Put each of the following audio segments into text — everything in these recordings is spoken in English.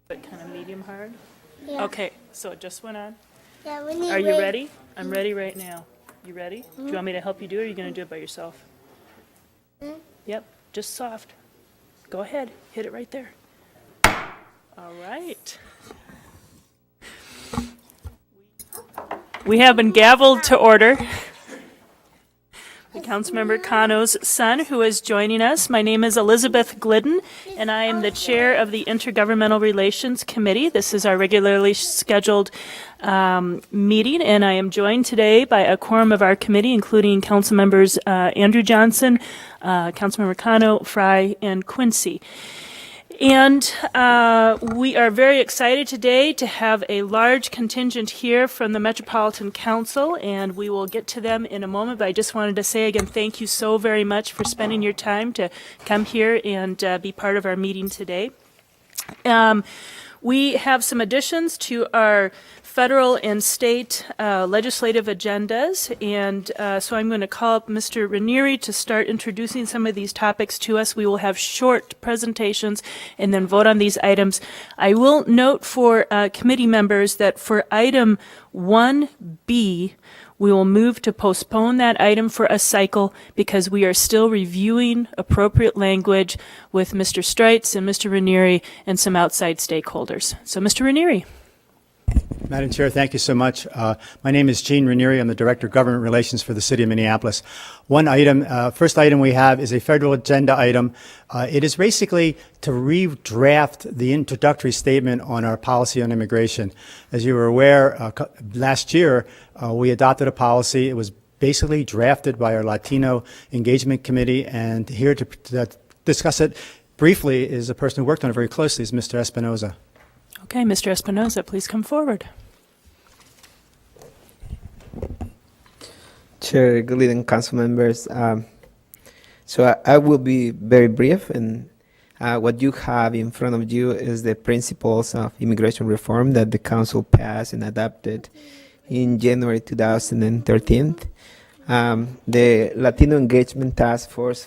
But kind of medium hard? Yeah. Okay, so it just went on. Yeah, we need Are you wait. ready? I'm ready right now. You ready? Do you want me to help you do it, or are you going to do it by yourself? Yep, just soft. Go ahead, hit it right there. All right. We have been gavelled to order. Councilmember Cano's son, who is joining us. My name is Elizabeth Glidden, and I am the chair of the Intergovernmental Relations Committee. This is our regularly scheduled meeting, and I am joined today by a quorum of our committee, including Councilmembers Andrew Johnson, Councilmember Cano, Fry, and Quincy. And we are very excited today to have a large contingent here from the Metropolitan Council, and we will get to them in a moment, but I just wanted to say again, thank you so very much for spending your time to come here and be part of our meeting today. We have some additions to our federal and state legislative agendas, and so I'm going to call up Mr. Ranieri to start introducing some of these topics to us. We will have short presentations and then vote on these items. I will note for committee members that for item 1B, we will move to postpone that item for a cycle because we are still reviewing appropriate language with Mr. Streitz and Mr. Ranieri and some outside stakeholders. So, Mr. Ranieri. Madam Chair, thank you so much. My name is Gene Ranieri. I'm the Director of Government Relations for the City of Minneapolis. First item we have is a federal agenda item. It is basically to redraft the introductory statement on our policy on immigration. As you were aware, last year we adopted a policy. It was basically drafted by our Latino Engagement Committee, and here to discuss it briefly is a person who worked on it very closely, is Mr. Espinoza. Okay, Mr. Espinoza, please come forward. Chair, good evening, council members. So I will be very brief, and what you have in front of you is the principles of immigration reform that the council passed and adopted in January 2013. The Latino Engagement Task Force,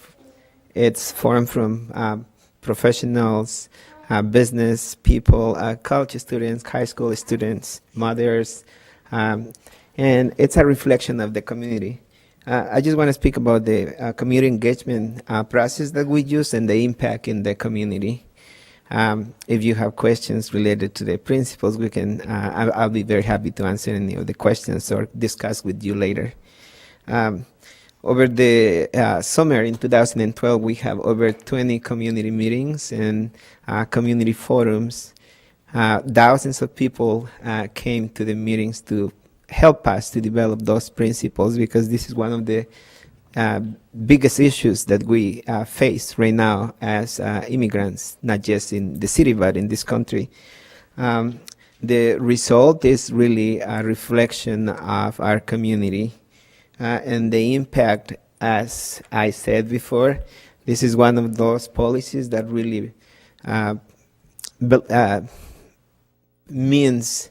it's formed from professionals, business people, college students, high school students, mothers, and it's a reflection of the community. I just want to speak about the community engagement process that we use and the impact in the community. If you have questions related to the principles, we can. I'll be very happy to answer any of the questions or discuss with you later. Over the summer in 2012, we have over 20 community meetings and community forums. Thousands of people came to the meetings to help us to develop those principles, because this is one of the biggest issues that we face right now as immigrants, not just in the city, but in this country. The result is really a reflection of our community. And the impact, as I said before, this is one of those policies that really means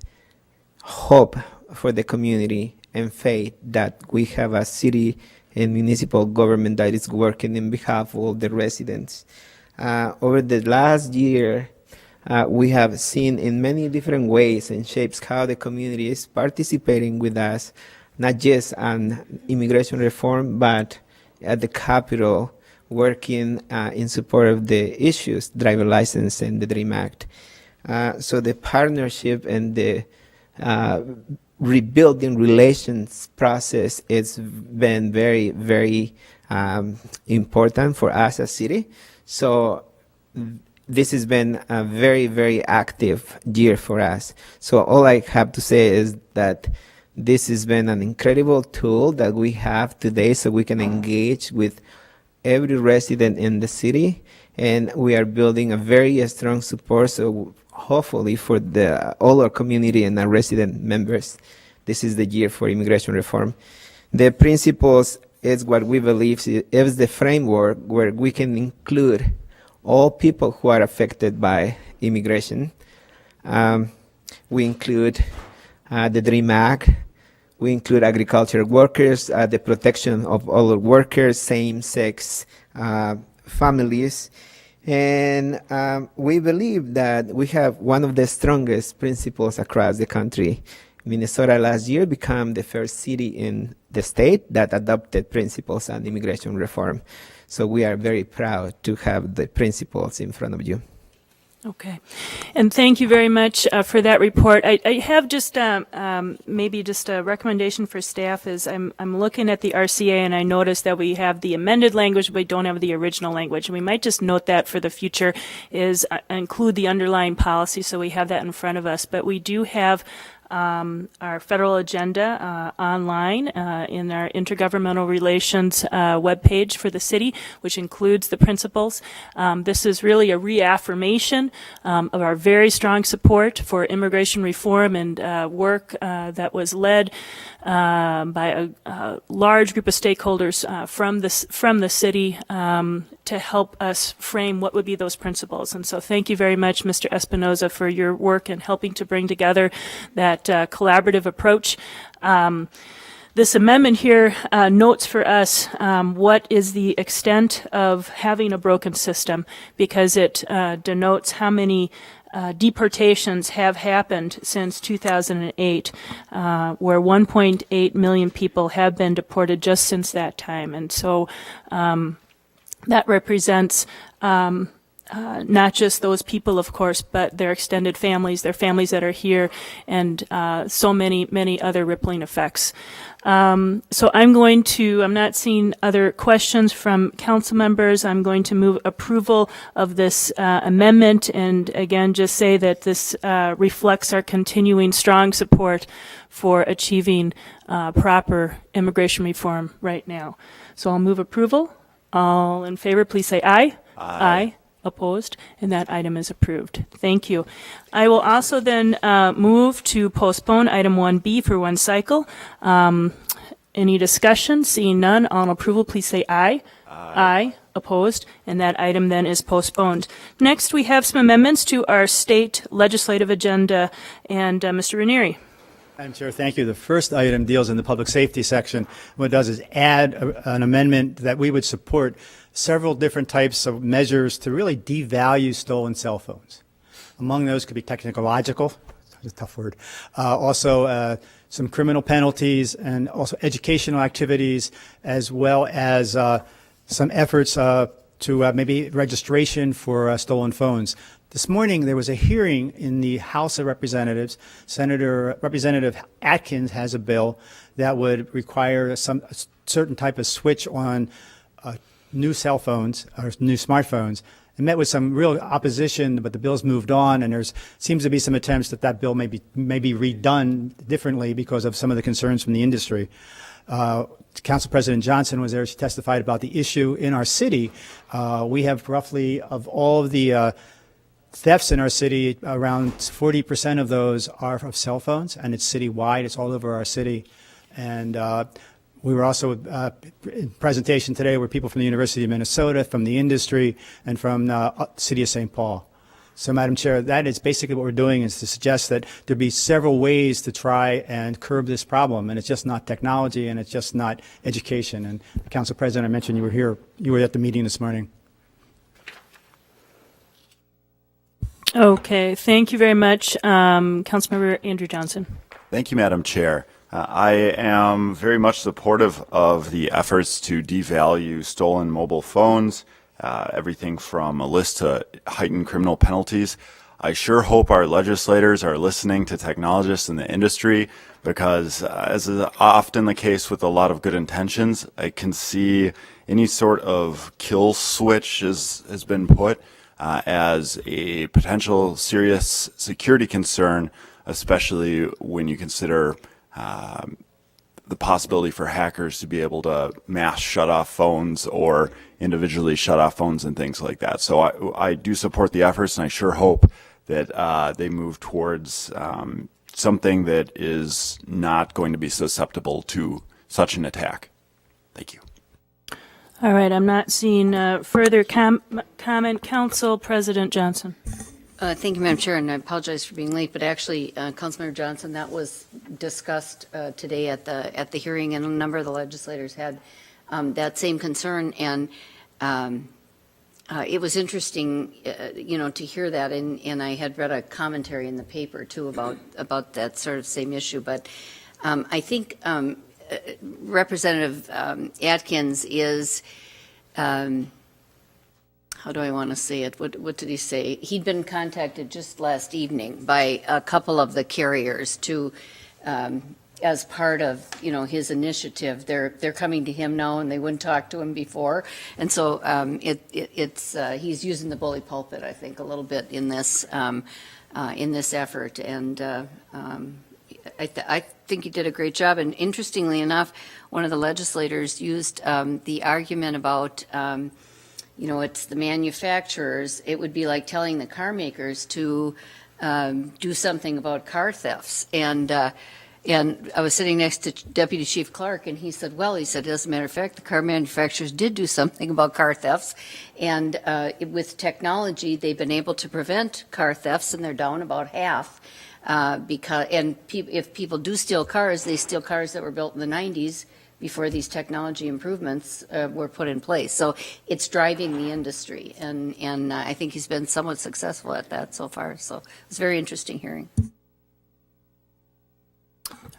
hope for the community and faith that we have a city and municipal government that is working in behalf of all the residents. Over the last year, we have seen in many different ways and shapes how the community is participating with us, not just on immigration reform, but at the Capitol, working in support of the issues, driver license and the DREAM Act. So the partnership and the rebuilding relations process has been very, very important for us as a city. So this has been a very, very active year for us. So all I have to say is that this has been an incredible tool that we have today, so we can engage with every resident in the city, and we are building a very strong support, so hopefully for all our community and our resident members, this is the year for immigration reform. The principles is what we believe is the framework where we can include all people who are affected by immigration. We include the DREAM Act. We include agricultural workers, the protection of all workers, same-sex families, And we believe that we have one of the strongest principles across the country. Minnesota last year became the first city in the state that adopted principles on immigration reform. So we are very proud to have the principles in front of you. Okay. And thank you very much for that report. I have just maybe just a recommendation for staff is I'm looking at the RCA and I noticed that we have the amended language, but we don't have the original language. And we might just note that for the future is include the underlying policy so we have that in front of us. But we do have our federal agenda online in our intergovernmental relations webpage for the city, which includes the principles. This is really a reaffirmation of our very strong support for immigration reform and work that was led by a large group of stakeholders from the city to help us frame what would be those principles. And so thank you very much, Mr. Espinoza, for your work in helping to bring together that collaborative approach. This amendment here notes for us what is the extent of having a broken system, because it denotes how many deportations have happened since 2008, where 1.8 million people have been deported just since that time. And so that represents not just those people, of course, but their extended families, their families that are here, and so many other rippling effects. So I'm not seeing other questions from council members. I'm going to move approval of this amendment, and again, just say that this reflects our continuing strong support for achieving proper immigration reform right now. So I'll move approval. All in favor, please say aye. Aye. Opposed, and that item is approved. Thank you. I will also then move to postpone item 1B for one cycle. Any discussion? Seeing none, all in approval, please say aye. Aye. Opposed, and that item then is postponed. Next, we have some amendments to our state legislative agenda, and Mr. Ranieri. Madam Chair, thank you. The first item deals in the public safety section. What it does is add an amendment that we would support several different types of measures to really devalue stolen cell phones. Among those could be technological, that's a tough word, also some criminal penalties, and also educational activities, as well as some efforts to maybe registration for stolen phones. This morning, there was a hearing in the House of Representatives. Representative Atkins has a bill that would require a certain type of switch on new cell phones or new smartphones. It met with some real opposition, but the bill's moved on, and there seems to be some attempts that bill may be redone differently because of some of the concerns from the industry. Council President Johnson was there. She testified about the issue in our city. We have roughly, of all of the thefts in our city, around 40% of those are of cell phones, and it's citywide. It's all over our city. And we were also in presentation today were people from the University of Minnesota, from the industry, and from the city of St. Paul. So, Madam Chair, that is basically what we're doing, is to suggest that there be several ways to try and curb this problem. And it's just not technology, and it's just not education. And Council President, I mentioned you were here. You were at the meeting this morning. Okay, thank you very much. Councilmember Andrew Johnson. Thank you, Madam Chair. I am very much supportive of the efforts to devalue stolen mobile phones, everything from a list to heightened criminal penalties. I sure hope our legislators are listening to technologists in the industry, because as is often the case with a lot of good intentions, I can see any sort of kill switch has been put as a potential serious security concern, especially when you consider the possibility for hackers to be able to mass shut off phones or individually shut off phones and things like that. So I do support the efforts, and I sure hope that they move towards something that is not going to be susceptible to such an attack. Thank you. All right, I'm not seeing further comment. Council President Johnson. Thank you, Madam Chair, and I apologize for being late, but actually, Councilmember Johnson, that was discussed today at the hearing, and a number of the legislators had that same concern, and it was interesting, to hear that, and I had read a commentary in the paper too about that sort of same issue. But I think Representative Atkins is, how do I want to say it? What did he say? He'd been contacted just last evening by a couple of the carriers to. As part of his initiative, they're coming to him now, and they wouldn't talk to him before, and so he's using the bully pulpit, I think, a little bit in this effort, and I think he did a great job. And interestingly enough, one of the legislators used the argument about it's the manufacturers. It would be like telling the car makers to do something about car thefts, and I was sitting next to Deputy Chief Clark, and he said, as a matter of fact, the car manufacturers did do something about car thefts. And with technology, they've been able to prevent car thefts, and they're down about half. If people do steal cars, they steal cars that were built in the 90s before these technology improvements were put in place. So it's driving the industry. And I think he's been somewhat successful at that so far. So it's a very interesting hearing.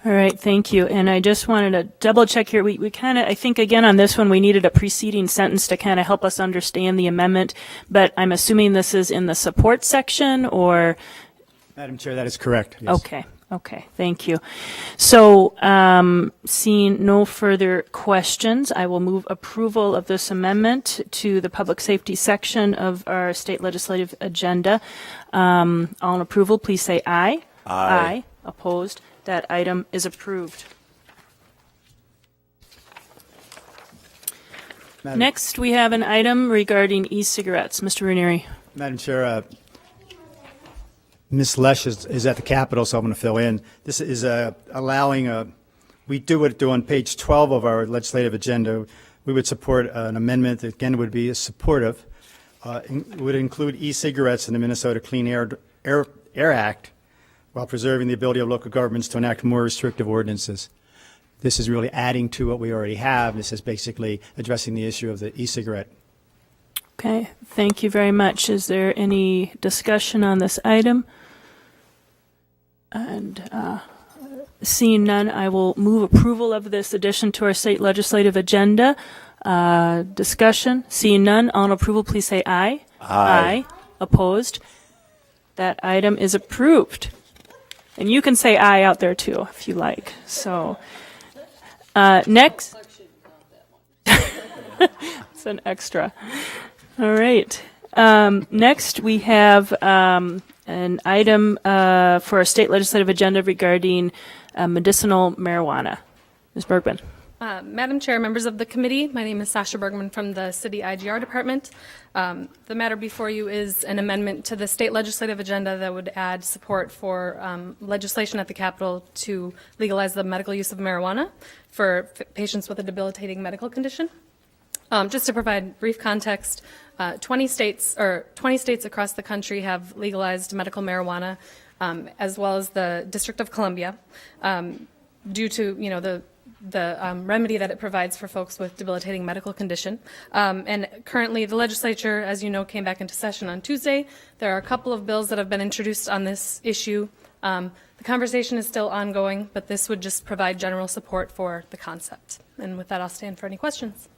All right, thank you. And I just wanted to double check here. We kind of, I think again on this one, we needed a preceding sentence to kind of help us understand the amendment, but I'm assuming this is in the support section or? Madam Chair, that is correct. Yes. Okay, thank you. So seeing no further questions, I will move approval of this amendment to the public safety section of our state legislative agenda. All in approval, please say aye. Aye. Opposed? That item is approved. Next, we have an item regarding e-cigarettes. Mr. Ranieri. Madam Chair, Ms. Lesh is at the Capitol, so I'm going to fill in. This is allowing, we do what do on page 12 of our legislative agenda. We would support an amendment that, again, would be supportive. Would include e-cigarettes in the Minnesota Clean Air Act, while preserving the ability of local governments to enact more restrictive ordinances. This is really adding to what we already have. This is basically addressing the issue of the e-cigarette. Okay, thank you very much. Is there any discussion on this item? And seeing none, I will move approval of this addition to our state legislative agenda. Discussion, seeing none, on approval, please say aye. Aye. Opposed? That item is approved. And you can say aye out there too, if you like. So, next. It's an extra. All right. Next, we have an item for our state legislative agenda regarding medicinal marijuana. Ms. Bergman. Madam Chair, members of the committee, my name is Sasha Bergman from the City IGR Department. The matter before you is an amendment to the state legislative agenda that would add support for legislation at the Capitol to legalize the medical use of marijuana for patients with a debilitating medical condition. Just to provide brief context, 20 states across the country have legalized medical marijuana, as well as the District of Columbia, due to the remedy that it provides for folks with debilitating medical condition. And currently the legislature, as you know, came back into session on Tuesday. There are a couple of bills that have been introduced on this issue. The conversation is still ongoing, but this would just provide general support for the concept. And with that, I'll stand for any questions.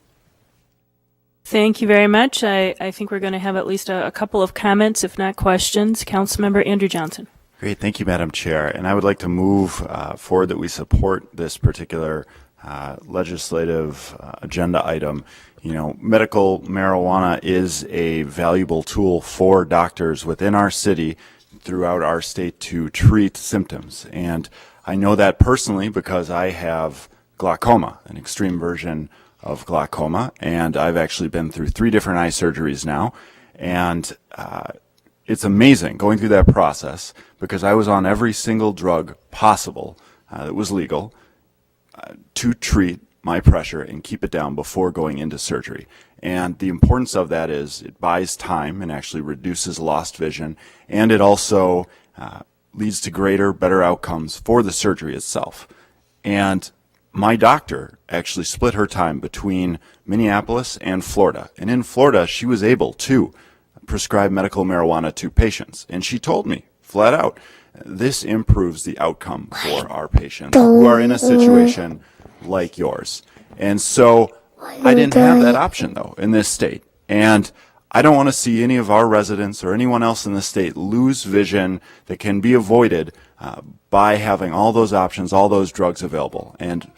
Thank you very much. I think we're going to have at least a couple of comments, if not questions. Councilmember Andrew Johnson. Great. Thank you, Madam Chair. And I would like to move forward that we support this particular legislative agenda item. You know, medical marijuana is a valuable tool for doctors within our city, throughout our state, to treat symptoms. And I know that personally because I have glaucoma, an extreme version of glaucoma, and I've actually been through 3 different eye surgeries now. And it's amazing going through that process because I was on every single drug possible that was legal to treat my pressure and keep it down before going into surgery. And the importance of that is it buys time and actually reduces lost vision, and it also leads to better outcomes for the surgery itself. And my doctor actually split her time between Minneapolis and Florida. And in Florida, she was able to prescribe medical marijuana to patients. And she told me flat out, this improves the outcome for our patients who are in a situation like yours. And so I didn't have that option, though, in this state. And I don't want to see any of our residents or anyone else in the state lose vision that can be avoided by having all those options, all those drugs available. And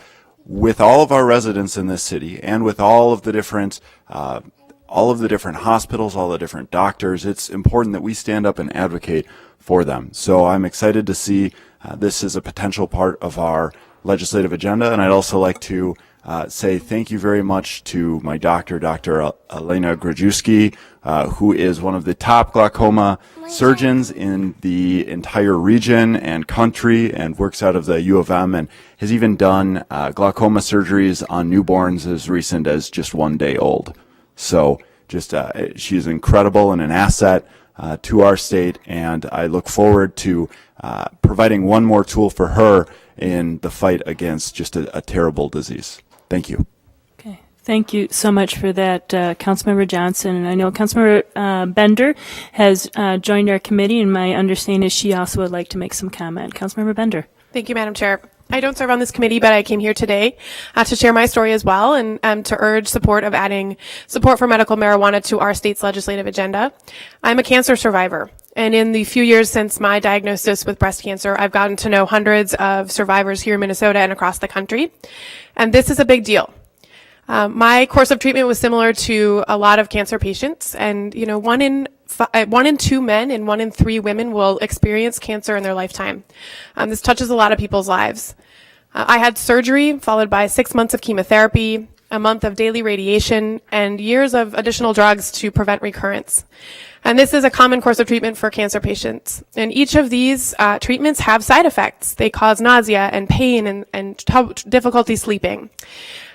with all of our residents in this city and with all of the different hospitals, all the different doctors, it's important that we stand up and advocate for them. So I'm excited to see this is a potential part of our legislative agenda. And I'd also like to say thank you very much to my doctor, Dr. Elena Grajewski, who is one of the top glaucoma surgeons in the entire region and country and works out of the U of M and has even done glaucoma surgeries on newborns as recent as just 1 day old. So just she's incredible and an asset to our state, and I look forward to providing one more tool for her in the fight against just a terrible disease. Thank you. Okay. Thank you so much for that, Councilmember Johnson. And I know Councilmember Bender has joined our committee, and my understanding is she also would like to make some comment. Councilmember Bender. Thank you, Madam Chair. I don't serve on this committee, but I came here today to share my story as well and to urge support of adding support for medical marijuana to our state's legislative agenda. I'm a cancer survivor. And in the few years since my diagnosis with breast cancer, I've gotten to know hundreds of survivors here in Minnesota and across the country. And this is a big deal. My course of treatment was similar to a lot of cancer patients. And, you know, 1 in 2 men and 1 in 3 women will experience cancer in their lifetime. This touches a lot of people's lives. I had surgery followed by 6 months of chemotherapy, a month of daily radiation, and years of additional drugs to prevent recurrence. And this is a common course of treatment for cancer patients. And each of these treatments have side effects. They cause nausea and pain and difficulty sleeping.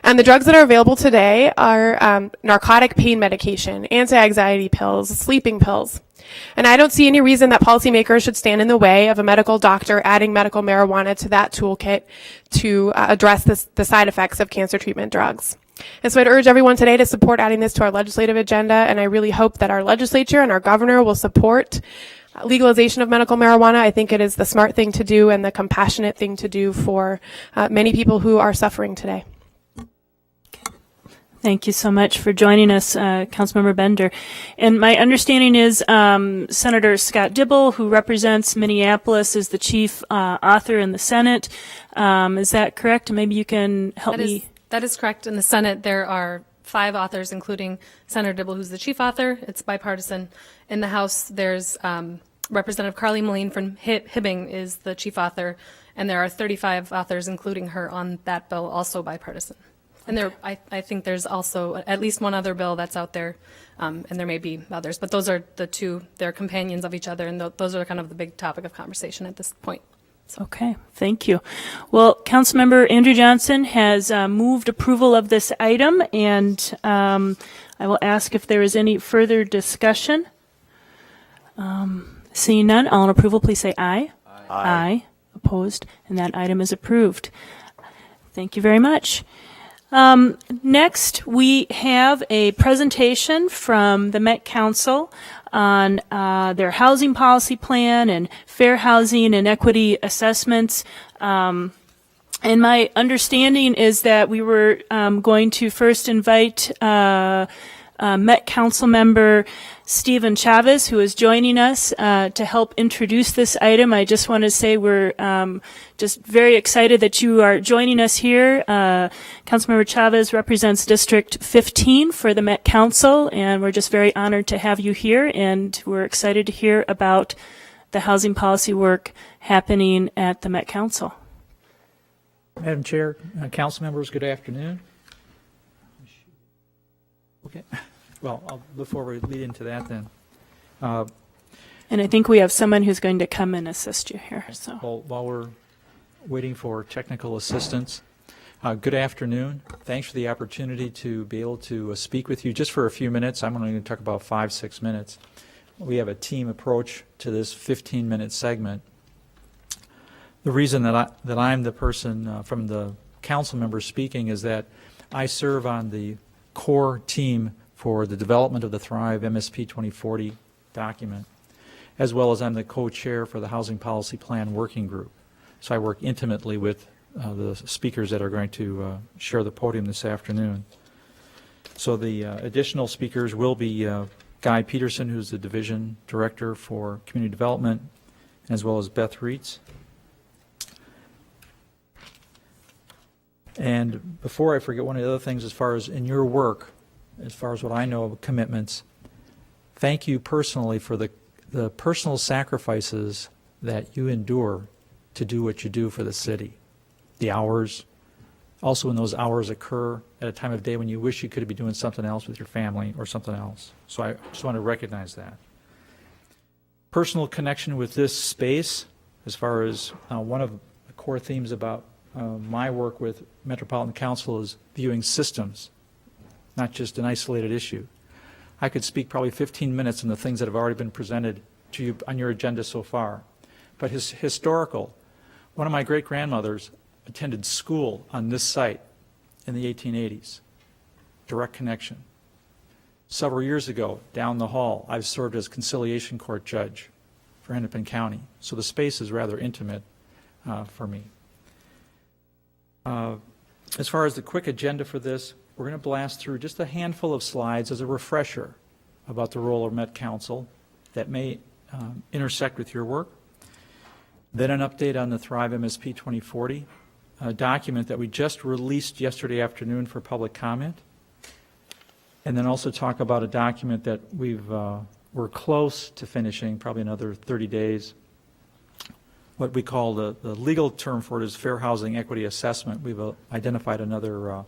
And the drugs that are available today are narcotic pain medication, anti-anxiety pills, sleeping pills. And I don't see any reason that policymakers should stand in the way of a medical doctor adding medical marijuana to that toolkit to address the side effects of cancer treatment drugs. And so I'd urge everyone today to support adding this to our legislative agenda, and I really hope that our legislature and our governor will support legalization of medical marijuana. I think it is the smart thing to do and the compassionate thing to do for many people who are suffering today. Thank you so much for joining us, Councilmember Bender. And my understanding is Senator Scott Dibble, who represents Minneapolis, is the chief author in the Senate. Is that correct? Maybe you can help me. That is correct. In the Senate, there are 5 authors, including Senator Dibble, who's the chief author. It's bipartisan. In the House, there's Representative Carly Moline from Hibbing is the chief author, and there are 35 authors, including her, on that bill, also bipartisan. And I think there's also at least one other bill that's out there, and there may be others, but those are the 2, they're companions of each other, and those are kind of the big topic of conversation at this point. Okay, thank you. Well, Councilmember Andrew Johnson has moved approval of this item, and I will ask if there is any further discussion. Seeing none, all in approval, please say aye. Aye. Aye. Opposed, and that item is approved. Thank you very much. Next, we have a presentation from the Met Council on their housing policy plan and fair housing and equity assessments. And my understanding is that we were going to first invite Met Council member Stephen Chavez, who is joining us to help introduce this item. I just want to say we're just very excited that you are joining us here. Councilmember Chavez represents District 15 for the Met Council, and we're just very honored to have you here, and we're excited to hear about the housing policy work happening at the Met Council. Madam Chair, council members, good afternoon. Okay. Well, before we lead into that then. And I think we have someone who's going to come and assist you here. So While we're waiting for technical assistance, good afternoon. Thanks for the opportunity to be able to speak with you just for a few minutes. I'm only going to talk about 5-6 minutes. We have a team approach to this 15-minute segment. The reason that I'm the person from the council members speaking is that I serve on the core team for the development of the Thrive MSP 2040 document, as well as I'm the co-chair for the Housing Policy Plan Working Group. So I work intimately with the speakers that are going to share the podium this afternoon. So the additional speakers will be Guy Peterson, who's the Division Director for Community Development, as well as Beth Reitz. And before I forget, one of the other things as far as in your work, as far as what I know of commitments, thank you personally for the personal sacrifices that you endure to do what you do for the city. The hours, also when those hours occur at a time of day when you wish you could be doing something else with your family or something else. So I just want to recognize that. Personal connection with this space, as far as one of the core themes about my work with Metropolitan Council is viewing systems, not just an isolated issue. I could speak probably 15 minutes on the things that have already been presented to you on your agenda so far. But historical, one of my great-grandmothers attended school on this site in the 1880s. Direct connection. Several years ago, down the hall, I've served as conciliation court judge for Hennepin County. So the space is rather intimate for me. As far as the quick agenda for this, we're going to blast through just a handful of slides as a refresher about the role of Met Council that may intersect with your work. Then an update on the Thrive MSP 2040, a document that we just released yesterday afternoon for public comment. And then also talk about a document that we're close to finishing, probably another 30 days. What we call the legal term for it is Fair Housing Equity Assessment. We've identified another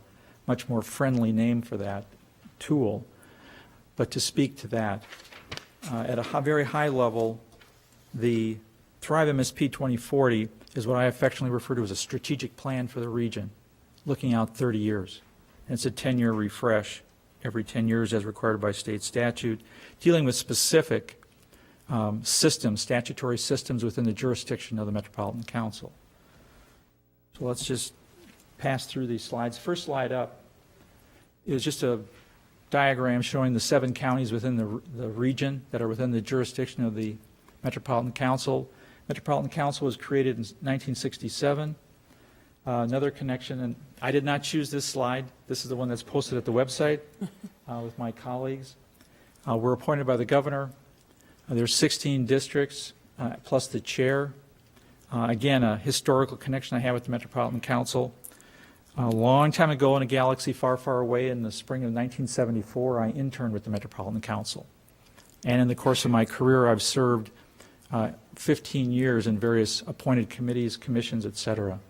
much more friendly name for that tool. But to speak to that, at a very high level, the Thrive MSP 2040 is what I affectionately refer to as a strategic plan for the region, looking out 30 years. And it's a 10-year refresh every 10 years as required by state statute, dealing with specific systems, statutory systems within the jurisdiction of the Metropolitan Council. So let's just pass through these slides. First slide up is just a diagram showing the 7 counties within the region that are within the jurisdiction of the Metropolitan Council. Metropolitan Council was created in 1967. Another connection, and I did not choose this slide. This is the one that's posted at the website with my colleagues. We're appointed by the governor. There's 16 districts plus the chair. Again, a historical connection I have with the Metropolitan Council. A long time ago in a galaxy far, far away in the spring of 1974, I interned with the Metropolitan Council. And in the course of my career, I've served 15 years in various appointed committees, commissions, et cetera.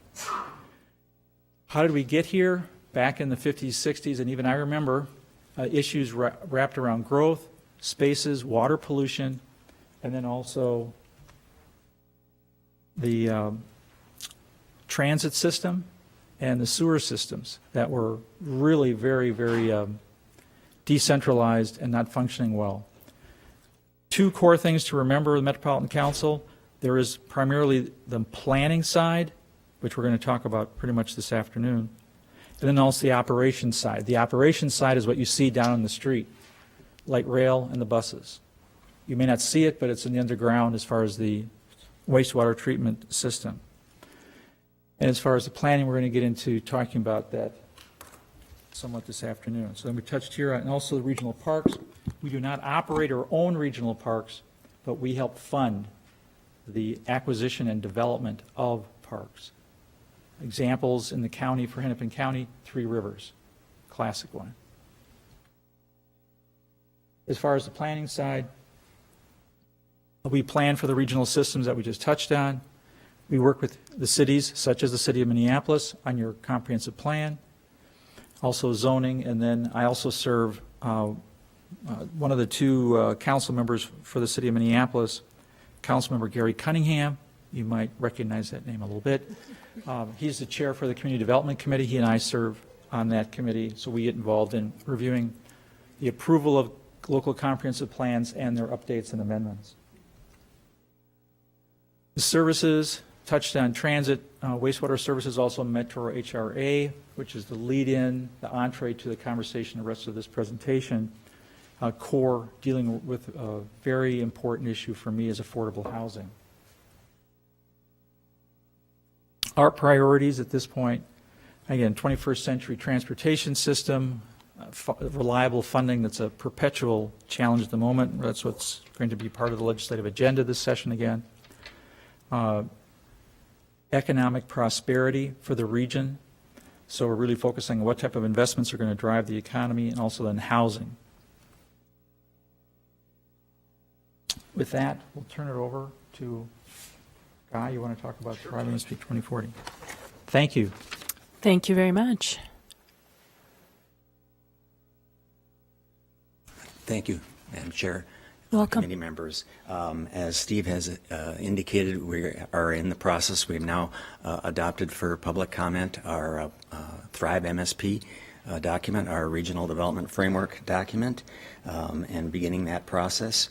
How did we get here? Back in the 50s, 60s, and even I remember issues wrapped around growth, spaces, water pollution, and then also the transit system and the sewer systems that were really very, very decentralized and not functioning well. 2 core things to remember with the Metropolitan Council. There is primarily the planning side, which we're going to talk about pretty much this afternoon, and then also the operations side. The operations side is what you see down on the street, light rail and the buses. You may not see it, but it's in the underground as far as the wastewater treatment system. And as far as the planning, we're going to get into talking about that somewhat this afternoon. So then we touched here on also the regional parks. We do not operate or own regional parks, but we help fund the acquisition and development of parks. Examples in the county for Hennepin County, 3 Rivers, classic one. As far as the planning side, we plan for the regional systems that we just touched on. We work with the cities, such as the city of Minneapolis, on your comprehensive plan, also zoning, and then I also serve one of the 2 council members for the city of Minneapolis, Councilmember Gary Cunningham. You might recognize that name a little bit. He's the chair for the Community Development Committee. He and I serve on that committee, so we get involved in reviewing the approval of local comprehensive plans and their updates and amendments. The services touched on transit, wastewater services, also Metro HRA, which is the lead-in, the entree to the conversation, the rest of this presentation. Core, dealing with a very important issue for me is affordable housing. Our priorities at this point, again, 21st century transportation system, reliable funding that's a perpetual challenge at the moment. That's what's going to be part of the legislative agenda this session again. Economic prosperity for the region. So we're really focusing on what type of investments are going to drive the economy, and also then housing. With that, we'll turn it over to Guy. You want to talk about Thrive MSP 2040? Thank you. Thank you very much. Thank you, Madam Chair. Welcome. Committee members. As Steve has indicated, we are in the process. We've now adopted for public comment our Thrive MSP document, our Regional Development Framework document, and beginning that process.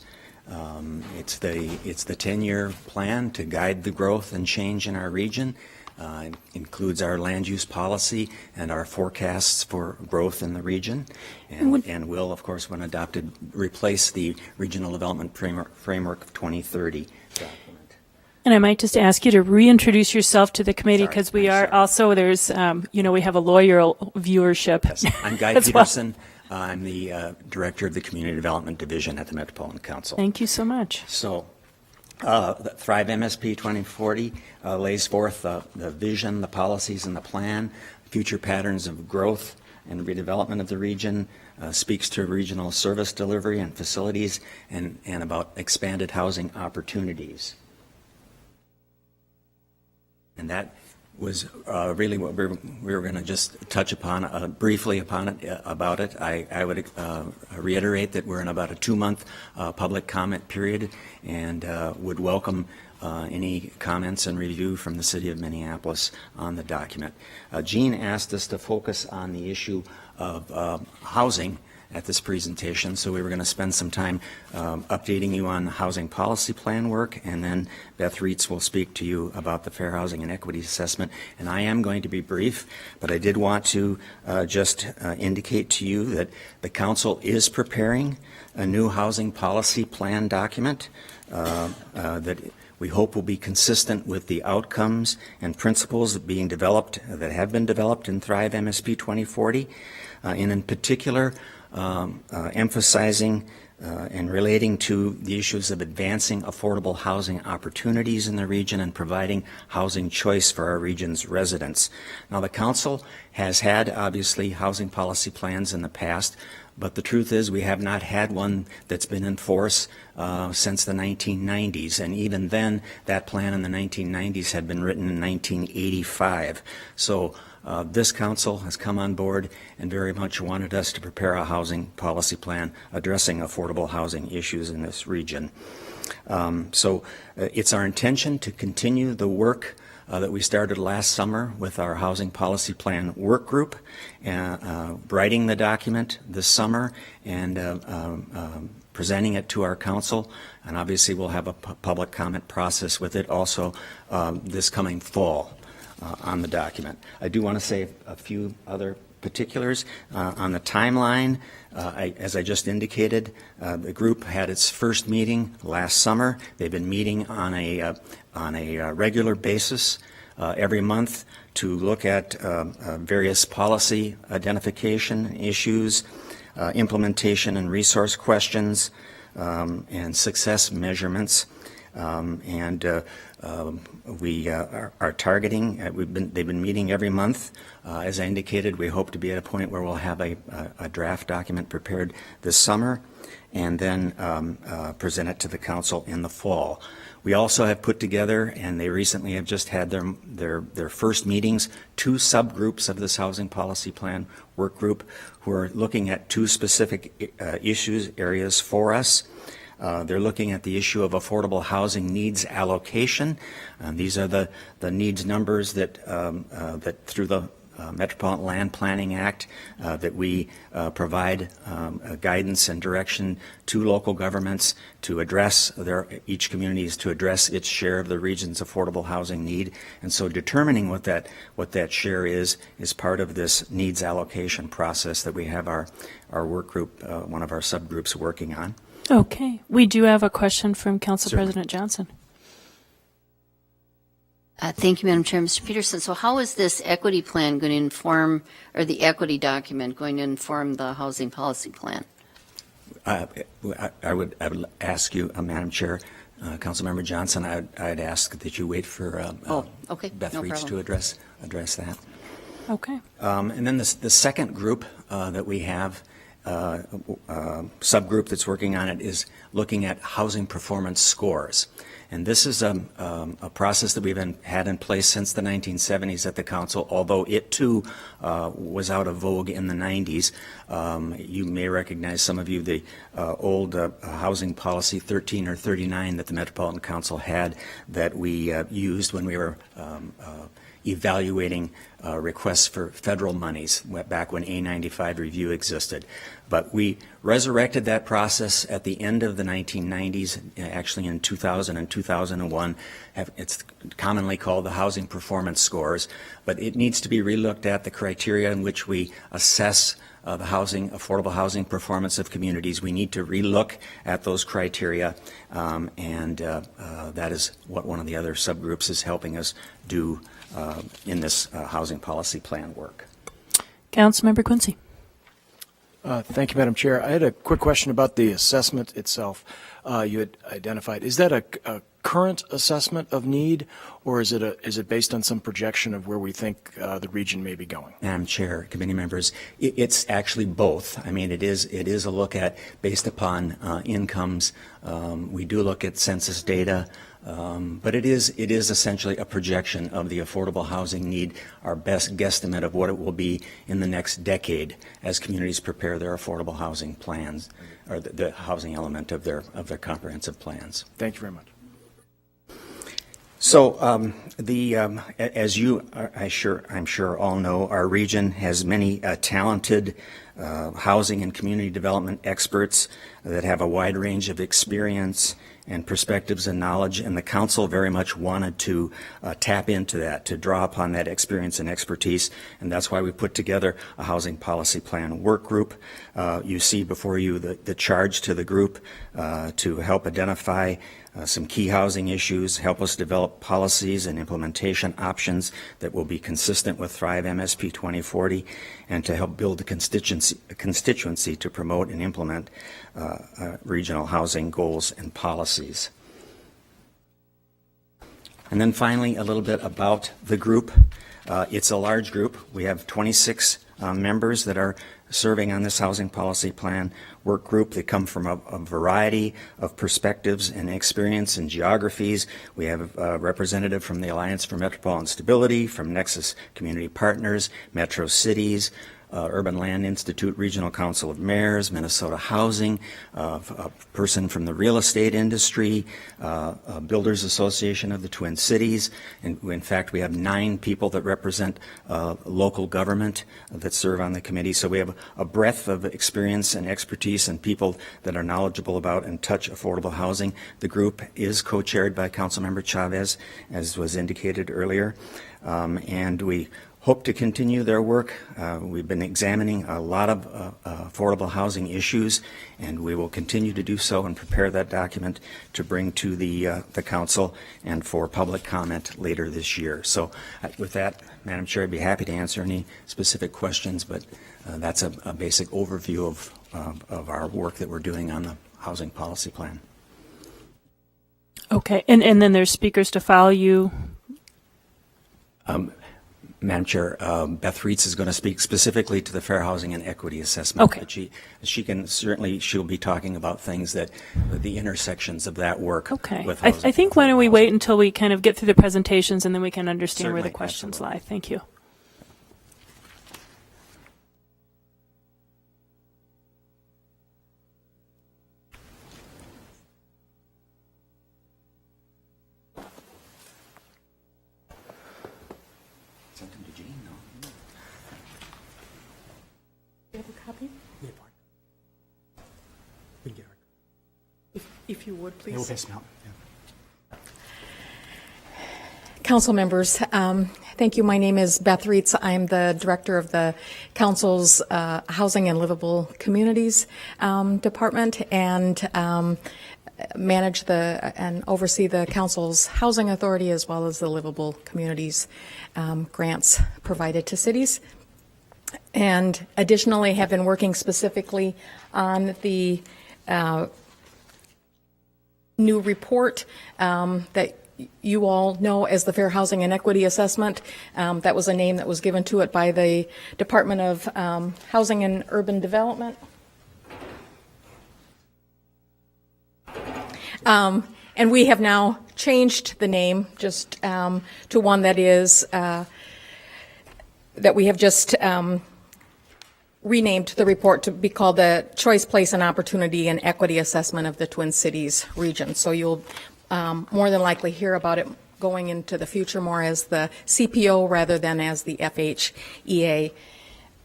It's the 10-year plan to guide the growth and change in our region. It includes our land use policy and our forecasts for growth in the region, and will, of course, when adopted, replace the Regional Development Framework of 2030 document. And I might just ask you to reintroduce yourself to the committee, because we are also, there's, we have a loyal viewership. Yes, I'm Guy as well. Peterson. I'm the Director of the Community Development Division at the Metropolitan Council. Thank you so much. So, the Thrive MSP 2040 lays forth the vision, the policies, and the plan, future patterns of growth and redevelopment of the region, speaks to regional service delivery and facilities, and about expanded housing opportunities. And that was really what we were going to just touch upon briefly upon it about it. I would reiterate that we're in about a 2-month public comment period, and would welcome any comments and review from the City of Minneapolis on the document. Jean asked us to focus on the issue of housing at this presentation, so we were going to spend some time updating you on the housing policy plan work, and then Beth Reitz will speak to you about the Fair Housing and Equity Assessment. And I am going to be brief, but I did want to just indicate to you that the Council is preparing a new housing policy plan document that we hope will be consistent with the outcomes and principles being developed, that have been developed in Thrive MSP 2040, and in particular, emphasizing and relating to the issues of advancing affordable housing opportunities in the region and providing housing choice for our region's residents. Now, the Council has had, obviously, housing policy plans in the past, but the truth is we have not had one that's been in force since the 1990s, and even then, that plan in the 1990s had been written in 1985. So this Council has come on board and very much wanted us to prepare a housing policy plan addressing affordable housing issues in this region. So it's our intention to continue the work that we started last summer with our housing policy plan work group, writing the document this summer and presenting it to our Council, and obviously we'll have a public comment process with it also this coming fall. On the document. I do want to say a few other particulars on the timeline. As I just indicated, the group had its first meeting last summer. They've been meeting on a regular basis every month to look at various policy identification issues, implementation and resource questions, and success measurements. We are targeting, they've been meeting every month. As I indicated, we hope to be at a point where we'll have a draft document prepared this summer and then present it to the Council in the fall. We also have put together, and they recently have just had their first meetings, 2 subgroups of this housing policy plan work group who are looking at 2 specific areas for us. They're looking at the issue of affordable housing needs allocation. These are the needs numbers that through the Metropolitan Land Planning Act, that we provide guidance and direction to local governments to address each community is to address its share of the region's affordable housing need. And so determining what that share is part of this needs allocation process that we have our work group, one of our subgroups, working on. Okay. We do have a question from Council Certainly. President Johnson. Thank you, Madam Chair. Mr. Peterson, so how is this equity plan going to inform, or the equity document going to inform the housing policy plan? I would ask you, Madam Chair, Councilmember Johnson, I'd ask that you wait for Okay, Beth no Reach problem. to address that. Okay. And then the second group that we have, subgroup that's working on it, is looking at housing performance scores. And this is a process that we've had in place since the 1970s at the council, although it too was out of vogue in the 90s. You may recognize, some of you, the old housing policy 13 or 39 that the Metropolitan Council had that we used when we were evaluating requests for federal monies back when A95 review existed. But we resurrected that process at the end of the 1990s, actually in 2000 and 2001. It's commonly called the housing performance scores, but it needs to be relooked at, the criteria in which we assess the affordable housing performance of communities. We need to relook at those criteria, and that is what one of the other subgroups is helping us do in this housing policy plan work. Councilmember Quincy. Thank you, Madam Chair. I had a quick question about the assessment itself. You had identified, is that a current assessment of need, or is it based on some projection of where we think the region may be going? Madam Chair, committee members, it's actually both. I mean, it is a look at based upon incomes. We do look at census data. But it is essentially a projection of the affordable housing need, our best guesstimate of what it will be in the next decade as communities prepare their affordable housing plans, or the housing element of their comprehensive plans. Thank you very much. So, as you, I'm sure all know, our region has many talented housing and community development experts that have a wide range of experience and perspectives and knowledge, and the council very much wanted to tap into that, to draw upon that experience and expertise, and that's why we put together a housing policy plan work group. You see before you the charge to the group to help identify some key housing issues, help us develop policies and implementation options that will be consistent with Thrive MSP 2040, and to help build a constituency to promote and implement regional housing goals and policies. And then finally, a little bit about the group. It's a large group. We have 26 members that are serving on this housing policy plan work group. They come from a variety of perspectives and experience and geographies. We have a representative from the Alliance for Metropolitan Stability, from Nexus Community Partners, Metro Cities, Urban Land Institute, Regional Council of Mayors, Minnesota Housing, a person from the real estate industry, Builders Association of the Twin Cities, and in fact we have 9 people that represent local government that serve on the committee. So we have a breadth of experience and expertise and people that are knowledgeable about and touch affordable housing. The group is co-chaired by Councilmember Chavez, as was indicated earlier, and we hope to continue their work. We've been examining a lot of affordable housing issues, and we will continue to do so and prepare that document to bring to the council and for public comment later this year. So with that, Madam Chair, I'd be happy to answer any specific questions, but that's a basic overview of our work that we're doing on the housing policy plan. Okay. And then there's speakers to follow you. Madam Chair, Beth Reitz is going to speak specifically to the fair housing and equity assessment. Okay. But she'll be talking about things that, the intersections of that work. Okay. With I housing. think why don't we wait until we kind of get through the presentations and then we can understand where the Certainly, questions absolutely. lie. Thank you. Something to Jean, no? If you would, We'll please. pass them out. Yeah. Council members, thank you. My name is Beth Reitz. I'm the director of the Council's Housing and Livable Communities Department, and manage and oversee the Council's Housing Authority as well as the Livable Communities grants provided to cities. And additionally, have been working specifically on the new report that you all know as the Fair Housing and Equity Assessment. That was a name that was given to it by the Department of Housing and Urban Development. And we have now changed the name just to one that is that we have just renamed the report to be called the Choice, Place, and Opportunity and Equity Assessment of the Twin Cities region. So you'll more than likely hear about it going into the future more as the CPO rather than as the FHEA.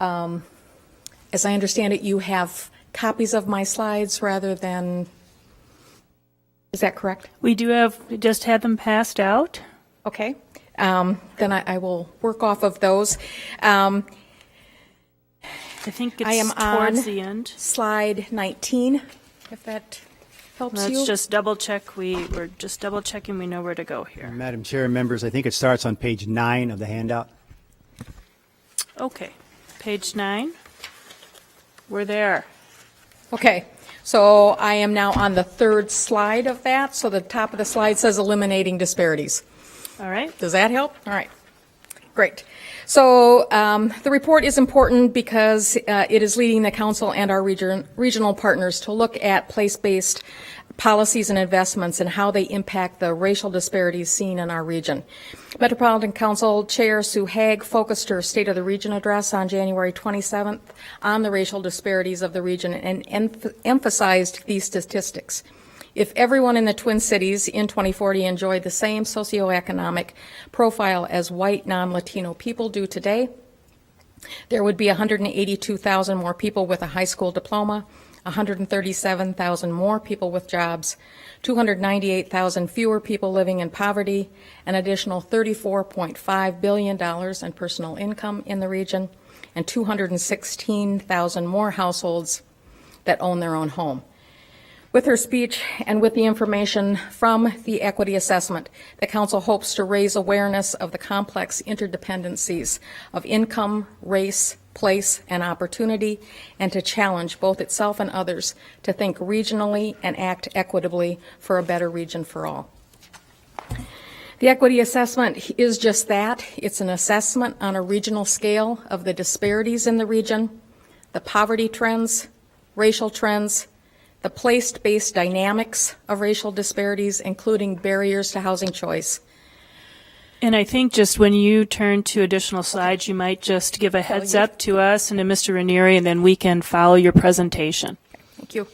As I understand it, you have copies of my slides rather than, is that correct? We just had them passed out. Okay. Then I will work off of those. I think I am it's towards on the end. slide 19, if that helps you. Let's just double check. We're just double checking we know where to go here. Madam Chair, members, I think it starts on page 9 of the handout. Okay, page 9. We're there. Okay, so I am now on the third slide of that. So the top of the slide says eliminating disparities. All right. Does that help? All right, great. So the report is important because it is leading the council and our regional partners to look at place-based policies and investments and how they impact the racial disparities seen in our region. Metropolitan Council Chair Sue Haig focused her State of the Region address on January 27th on the racial disparities of the region and emphasized these statistics. If everyone in the Twin Cities in 2040 enjoyed the same socioeconomic profile as white non-Latino people do today, there would be 182,000 more people with a high school diploma, 137,000 more people with jobs, 298,000 fewer people living in poverty, an additional $34.5 billion in personal income in the region, and 216,000 more households that own their own home. With her speech and with the information from the equity assessment, the Council hopes to raise awareness of the complex interdependencies of income, race, place, and opportunity, and to challenge both itself and others to think regionally and act equitably for a better region for all. The equity assessment is just that. It's an assessment on a regional scale of the disparities in the region, the poverty trends, racial trends, the place-based dynamics of racial disparities, including barriers to housing choice. And I think just when you turn to additional slides, you might just give a heads up to us and to Mr. Ranieri, and then we can follow your presentation. Thank you.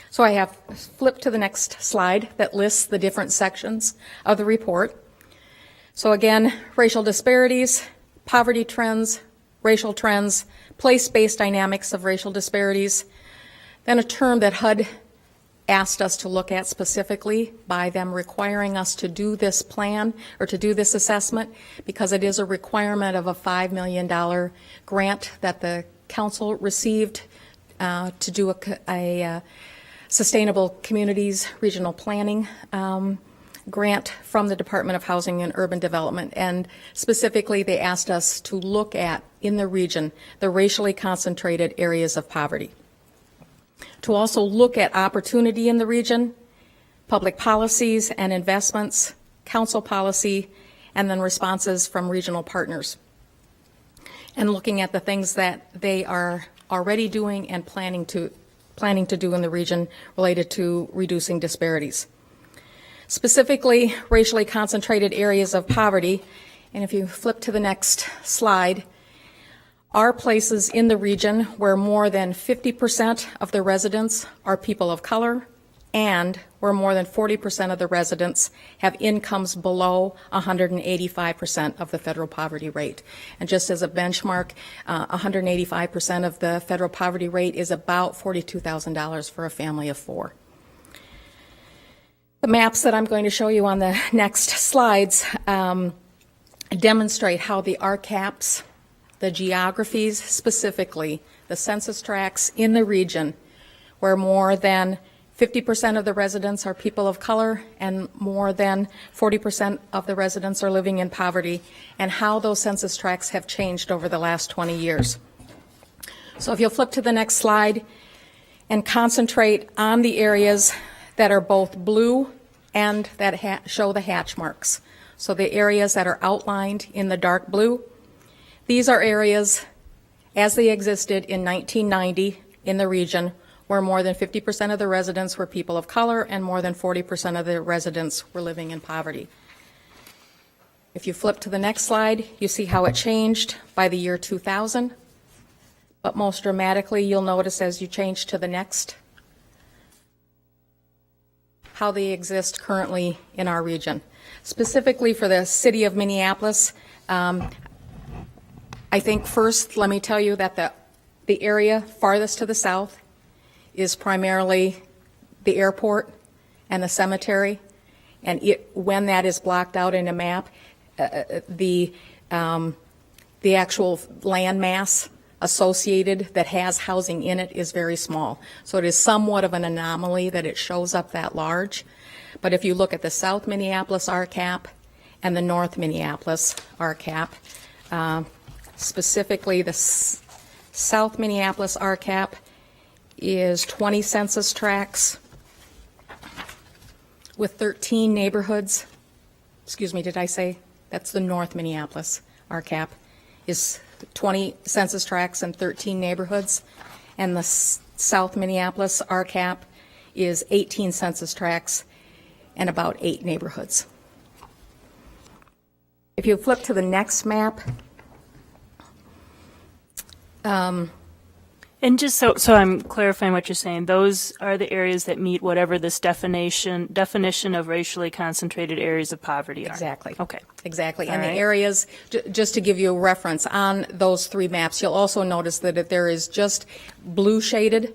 So I have flipped to the next slide that lists the different sections of the report. So again, racial disparities, poverty trends, racial trends, place-based dynamics of racial disparities, then a term that HUD asked us to look at specifically by them requiring us to do this plan or to do this assessment because it is a requirement of a $5 million grant that the council received to do a sustainable communities regional planning grant from the Department of Housing and Urban Development. And specifically, they asked us to look at, in the region, the racially concentrated areas of poverty. To also look at opportunity in the region, public policies and investments, council policy, and then responses from regional partners. And looking at the things that they are already doing and planning to do in the region related to reducing disparities. Specifically, racially concentrated areas of poverty, and if you flip to the next slide, are places in the region where more than 50% of the residents are people of color and where more than 40% of the residents have incomes below 185% of the federal poverty rate. And just as a benchmark, 185% of the federal poverty rate is about $42,000 for a family of 4. The maps that I'm going to show you on the next slides demonstrate how the RCAPs, the geographies specifically, the census tracts in the region where more than 50% of the residents are people of color and more than 40% of the residents are living in poverty, and how those census tracts have changed over the last 20 years. So if you'll flip to the next slide and concentrate on the areas that are both blue and that show the hatch marks. So the areas that are outlined in the dark blue, these are areas as they existed in 1990 in the region where more than 50% of the residents were people of color and more than 40% of the residents were living in poverty. If you flip to the next slide, you see how it changed by the year 2000. But most dramatically, you'll notice as you change to the next, how they exist currently in our region. Specifically for the city of Minneapolis, I think first, let me tell you that the area farthest to the south is primarily the airport and the cemetery, and when that is blocked out in a map, the actual land mass associated that has housing in it is very small. So it is somewhat of an anomaly that it shows up that large. But if you look at the South Minneapolis RCAP and the North Minneapolis RCAP, specifically the South Minneapolis RCAP is 20 census tracts with 13 neighborhoods. Excuse me, did I say? That's the North Minneapolis RCAP is 20 census tracts and 13 neighborhoods, and the South Minneapolis RCAP is 18 census tracts and about 8 neighborhoods. If you flip to the next map, And just so I'm clarifying what you're saying, those are the areas that meet whatever this definition of racially concentrated areas of poverty are. Exactly. Okay. Exactly. All And right. the areas, just to give you a reference, on those 3 maps, you'll also notice that if there is just blue shaded,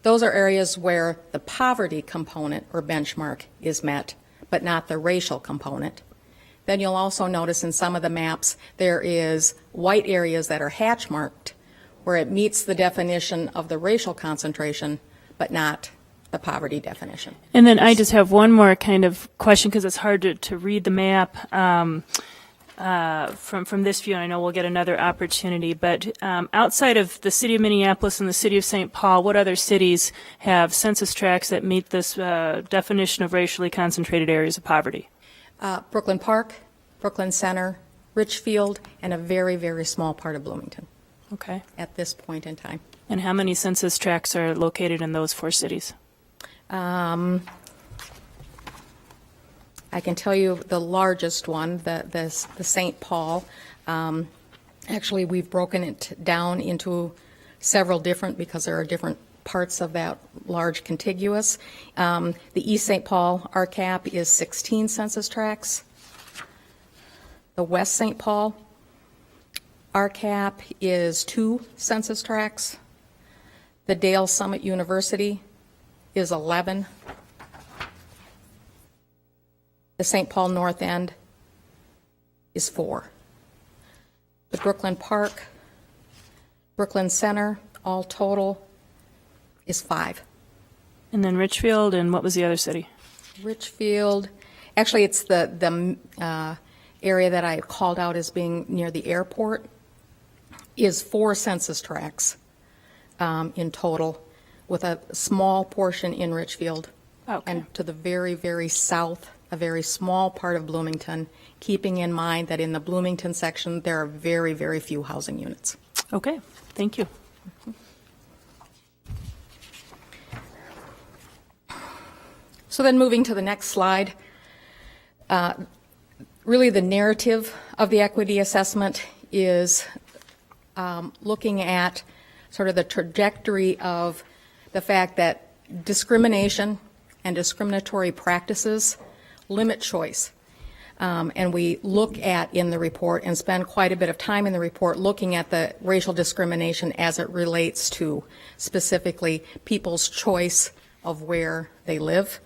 those are areas where the poverty component or benchmark is met, but not the racial component. Then you'll also notice in some of the maps, there is white areas that are hatch marked, where it meets the definition of the racial concentration, but not the poverty definition. And then I just have one more kind of question because it's hard to read the map from this view, and I know we'll get another opportunity. But outside of the city of Minneapolis and the city of St. Paul, what other cities have census tracts that meet this definition of racially concentrated areas of poverty? Brooklyn Park, Brooklyn Center, Richfield, and a very, very small part of Bloomington Okay. at this point in time. And how many census tracts are located in those 4 cities? I can tell you the largest one, the St. Paul. Actually, we've broken it down into several different, because there are different parts of that large contiguous. The East St. Paul RCAP is 16 census tracts. The West St. Paul RCAP is 2 census tracts. The Dale Summit University is 11. The St. Paul North End is 4. The Brooklyn Park, Brooklyn Center, all total is 5. And then Richfield, and what was the other city? Richfield, actually it's the area that I called out as being near the airport, is 4 census tracts in total, with a small portion in Richfield. Okay. And to the very, very south, a very small part of Bloomington, keeping in mind that in the Bloomington section, there are very, very few housing units. Okay, thank you. So then moving to the next slide, really the narrative of the equity assessment is looking at sort of the trajectory of the fact that discrimination and discriminatory practices limit choice. And we look at in the report and spend quite a bit of time in the report looking at the racial discrimination as it relates to specifically people's choice of where they live.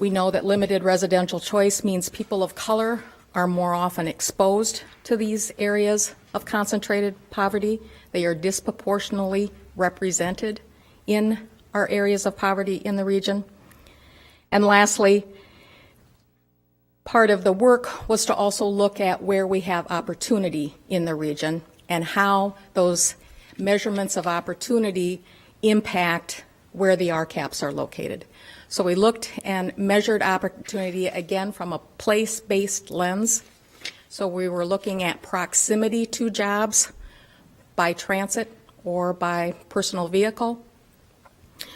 We know that limited residential choice means people of color are more often exposed to these areas of concentrated poverty. They are disproportionately represented in our areas of poverty in the region. And lastly, part of the work was to also look at where we have opportunity in the region and how those measurements of opportunity impact where the RCAPs are located. So we looked and measured opportunity again from a place-based lens. So we were looking at proximity to jobs by transit or by personal vehicle.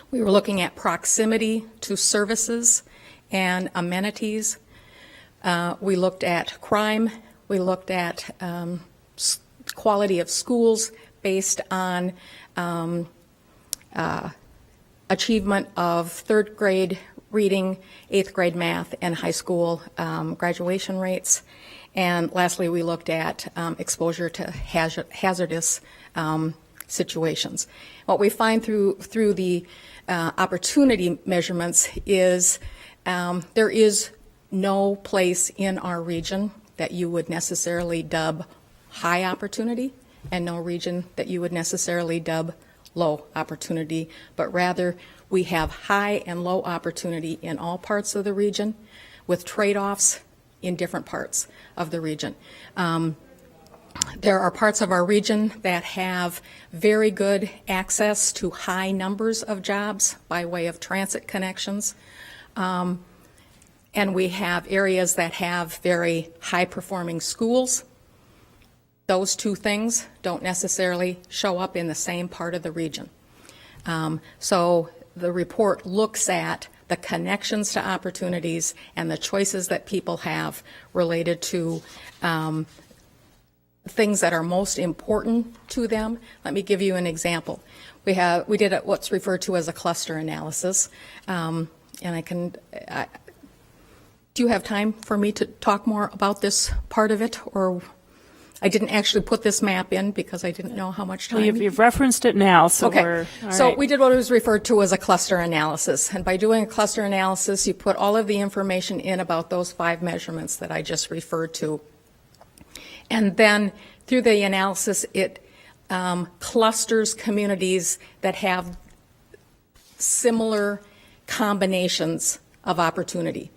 We were looking at proximity to services and amenities. We looked at crime. We looked at quality of schools based on achievement of third grade reading, eighth grade math, and high school graduation rates. And lastly, we looked at exposure to hazardous situations. What we find through the opportunity measurements is there is no place in our region that you would necessarily dub high opportunity, and no region that you would necessarily dub low opportunity, but rather we have high and low opportunity in all parts of the region with trade-offs in different parts of the region. There are parts of our region that have very good access to high numbers of jobs by way of transit connections. And we have areas that have very high-performing schools. Those two things don't necessarily show up in the same part of the region. So the report looks at the connections to opportunities and the choices that people have related to things that are most important to them. Let me give you an example. We did what's referred to as a cluster analysis, and do you have time for me to talk more about this part of it, or? I didn't actually put this map in because I didn't know how much time. Well, you've referenced it now, so okay. we're all So right. we did what was referred to as a cluster analysis. And by doing a cluster analysis, you put all of the information in about those 5 measurements that I just referred to. And then through the analysis, it clusters communities that have similar combinations of opportunity.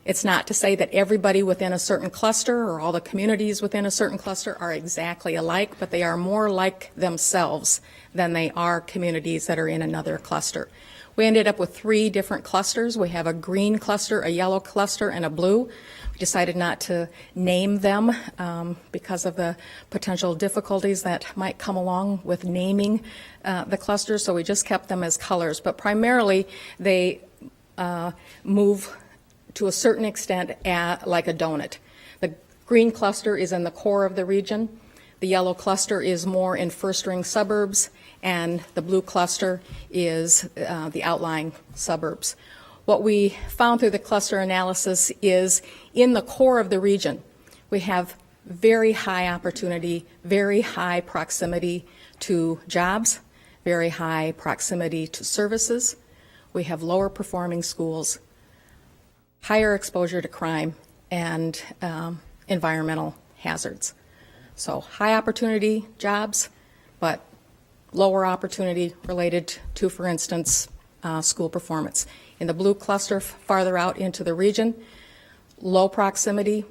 It's not to say that everybody within a certain cluster or all the communities within a certain cluster are exactly alike, but they are more like themselves than they are communities that are in another cluster. We ended up with 3 different clusters. We have a green cluster, a yellow cluster, and a blue. We decided not to name them because of the potential difficulties that might come along with naming the clusters, so we just kept them as colors. But primarily, they move to a certain extent like a donut. The green cluster is in the core of the region. The yellow cluster is more in first-ring suburbs, and the blue cluster is the outlying suburbs. What we found through the cluster analysis is in the core of the region, we have very high opportunity, very high proximity to jobs, very high proximity to services. We have lower performing schools, higher exposure to crime, and environmental hazards. So high opportunity jobs, but lower opportunity related to, for instance, school performance. In the blue cluster, farther out into the region, low proximity,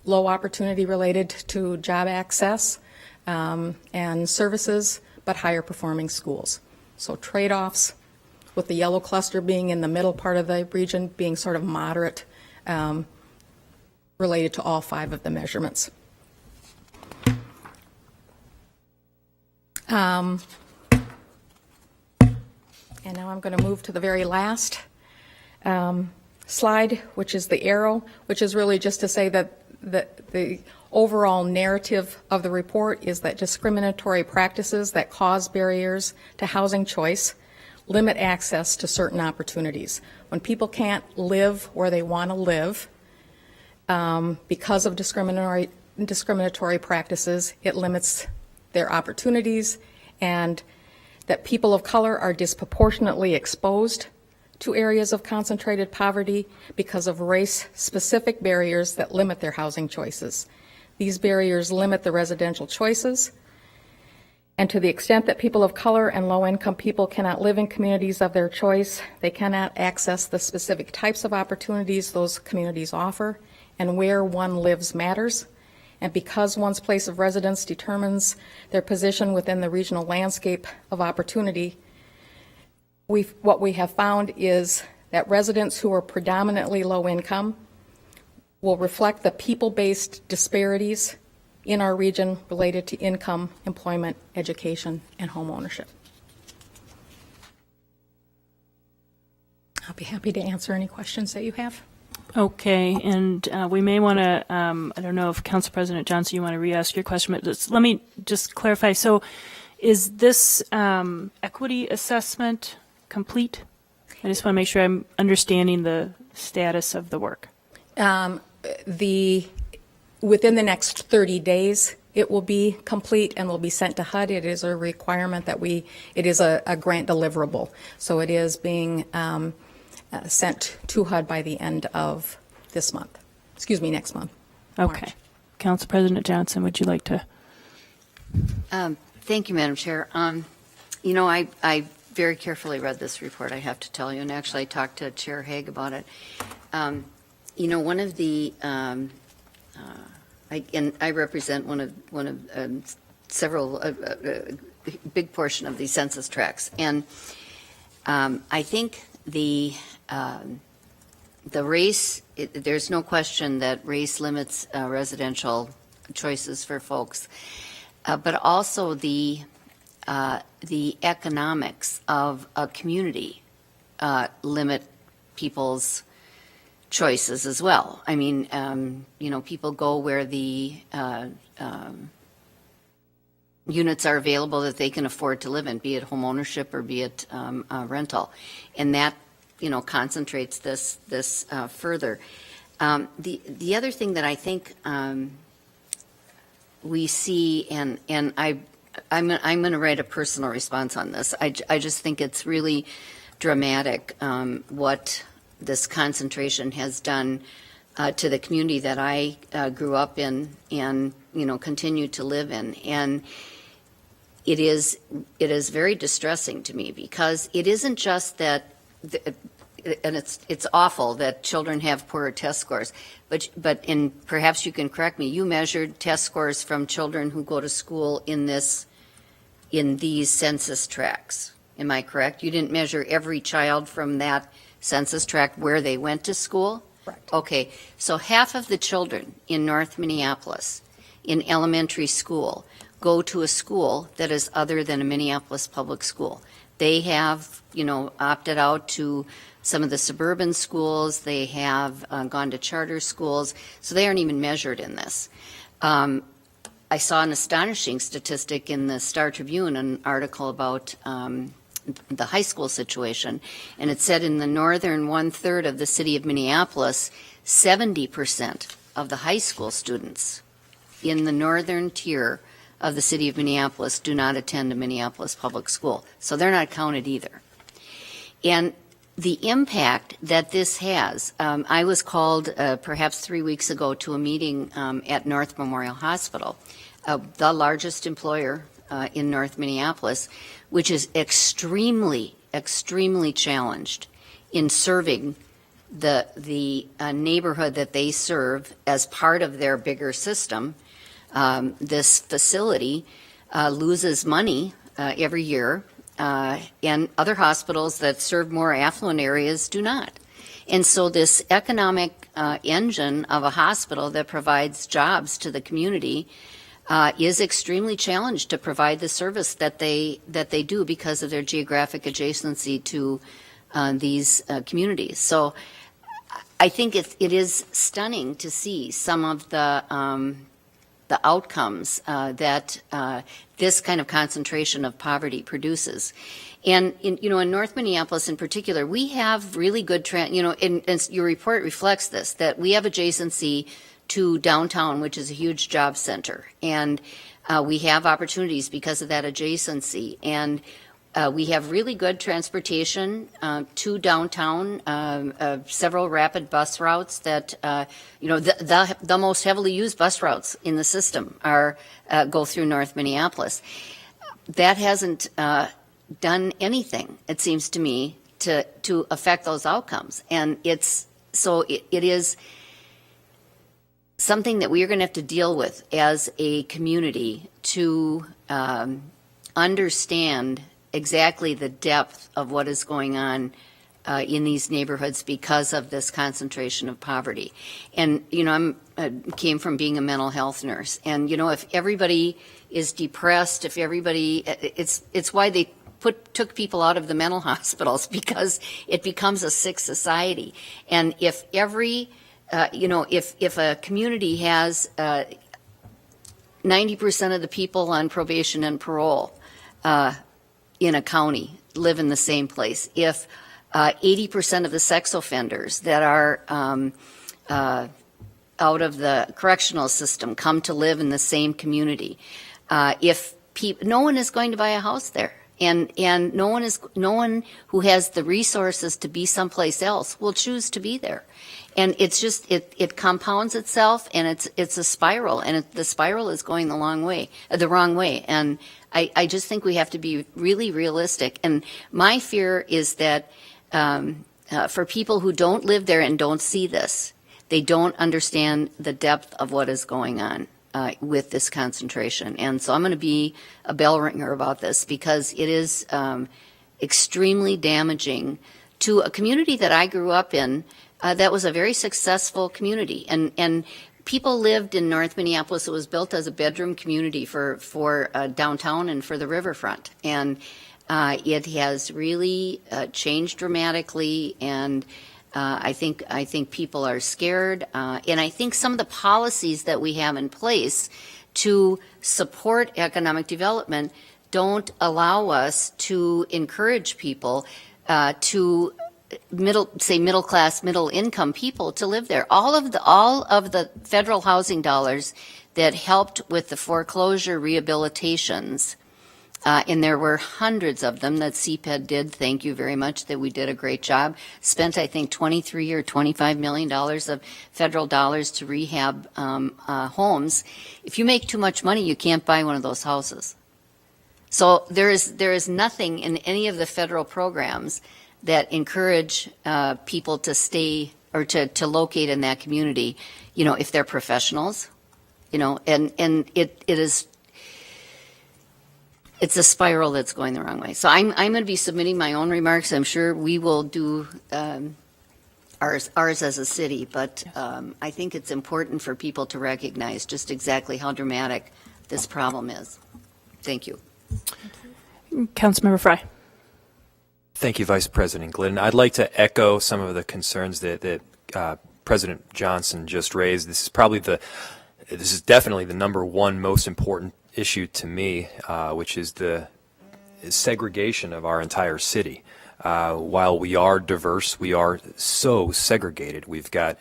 low opportunity related to job access and services, but higher performing schools. So trade-offs, with the yellow cluster being in the middle part of the region, being sort of moderate related to all 5 of the measurements. And now I'm going to move to the very last slide, which is the arrow, which is really just to say that the overall narrative of the report is that discriminatory practices that cause barriers to housing choice limit access to certain opportunities. When people can't live where they want to live because of discriminatory practices, it limits their opportunities, and that people of color are disproportionately exposed to areas of concentrated poverty because of race-specific barriers that limit their housing choices. These barriers limit the residential choices, and to the extent that people of color and low-income people cannot live in communities of their choice, they cannot access the specific types of opportunities those communities offer, and where one lives matters. And because one's place of residence determines their position within the regional landscape of opportunity, what we have found is that residents who are predominantly low income will reflect the people-based disparities in our region related to income, employment, education, and home ownership. I'll be happy to answer any questions that you have. Okay, and we may want to, I don't know if Council President Johnson, you want to re-ask your question, but let me just clarify. So is this equity assessment complete? I just want to make sure I'm understanding the status of the work. Within the next 30 days, it will be complete and will be sent to HUD. It is a requirement that it is a grant deliverable. So it is being sent to HUD by the end of this month. Excuse me, next month. Okay. March. Council President Johnson, would you like to? Thank you, Madam Chair. I very carefully read this report, I have to tell you, and actually I talked to Chair Haig about it. One of the I represent one of several big portion of the census tracts, and I think the race. There's no question that race limits residential choices for folks, but also the economics of a community limit people's choices as well. I mean, people go where the units are available that they can afford to live in, be it home ownership or be it rental, and that concentrates this further. The other thing that I think we see, and I'm going to write a personal response on this. I just think it's really dramatic what this concentration has done to the community that I grew up in and continue to live in, and it is very distressing to me because it isn't just that, and it's awful that children have poorer test scores, but and perhaps you can correct me. You measured test scores from children who go to school in these census tracts. Am I correct? You didn't measure every child from that census tract where they went to school? Correct. Okay, so half of the children in North Minneapolis in elementary school go to a school that is other than a Minneapolis public school. They have, opted out to some of the suburban schools. They have gone to charter schools, so they aren't even measured in this. I saw an astonishing statistic in the Star Tribune, an article about the high school situation, and it said in the northern 1/3 of the city of Minneapolis, 70% of the high school students in the northern tier of the city of Minneapolis do not attend a Minneapolis public school. So they're not counted either. And the impact that this has, I was called perhaps 3 weeks ago to a meeting at North Memorial Hospital, the largest employer in North Minneapolis, which is extremely, extremely challenged in serving the neighborhood that they serve as part of their bigger system. This facility loses money every year, and other hospitals that serve more affluent areas do not. And so this economic engine of a hospital that provides jobs to the community is extremely challenged to provide the service that they do because of their geographic adjacency to these communities. So I think it is stunning to see some of the outcomes that this kind of concentration of poverty produces. And in North Minneapolis in particular, we have really good, and your report reflects this, that we have adjacency to downtown, which is a huge job center. And we have opportunities because of that adjacency. And We have really good transportation to downtown, several rapid bus routes that, the most heavily used bus routes in the system go through North Minneapolis. That hasn't done anything, it seems to me, to affect those outcomes. And it is something that we are going to have to deal with as a community to understand exactly the depth of what is going on in these neighborhoods because of this concentration of poverty. And, I came from being a mental health nurse. And, if everybody is depressed, it's why they took people out of the mental hospitals, because it becomes a sick society. And if if a community has 90% of the people on probation and parole in a county live in the same place, if 80% of the sex offenders that are out of the correctional system come to live in the same community, no one is going to buy a house there. And no one who has the resources to be someplace else will choose to be there. And it's just, it compounds itself, and it's a spiral, and the spiral is going the wrong way. And I just think we have to be really realistic. And my fear is that for people who don't live there and don't see this, they don't understand the depth of what is going on with this concentration. And so I'm going to be a bell ringer about this, because it is extremely damaging to a community that I grew up in. That was a very successful community, and people lived in North Minneapolis. It was built as a bedroom community for downtown and for the riverfront, and it has really changed dramatically. And I think people are scared, and I think some of the policies that we have in place to support economic development don't allow us to encourage people to middle class, middle income people to live there. All of the federal housing dollars that helped with the foreclosure rehabilitations, and there were hundreds of them that CPED did. Thank you very much, that we did a great job. Spent, I think, $23 or $25 million of federal dollars to rehab homes. If you make too much money, you can't buy one of those houses. So there is nothing in any of the federal programs that encourage people to stay or to locate in that community, if they're professionals, and it's a spiral that's going the wrong way. So I'm going to be submitting my own remarks. I'm sure we will do ours as a city, but I think it's important for people to recognize just exactly how dramatic this problem is. Thank you. Councilmember Frye. Thank you, Vice President Glidden. I'd like to echo some of the concerns that President Johnson just raised. This is definitely the number one most important issue to me, which is the segregation of our entire city. While we are diverse, we are so segregated. We've got,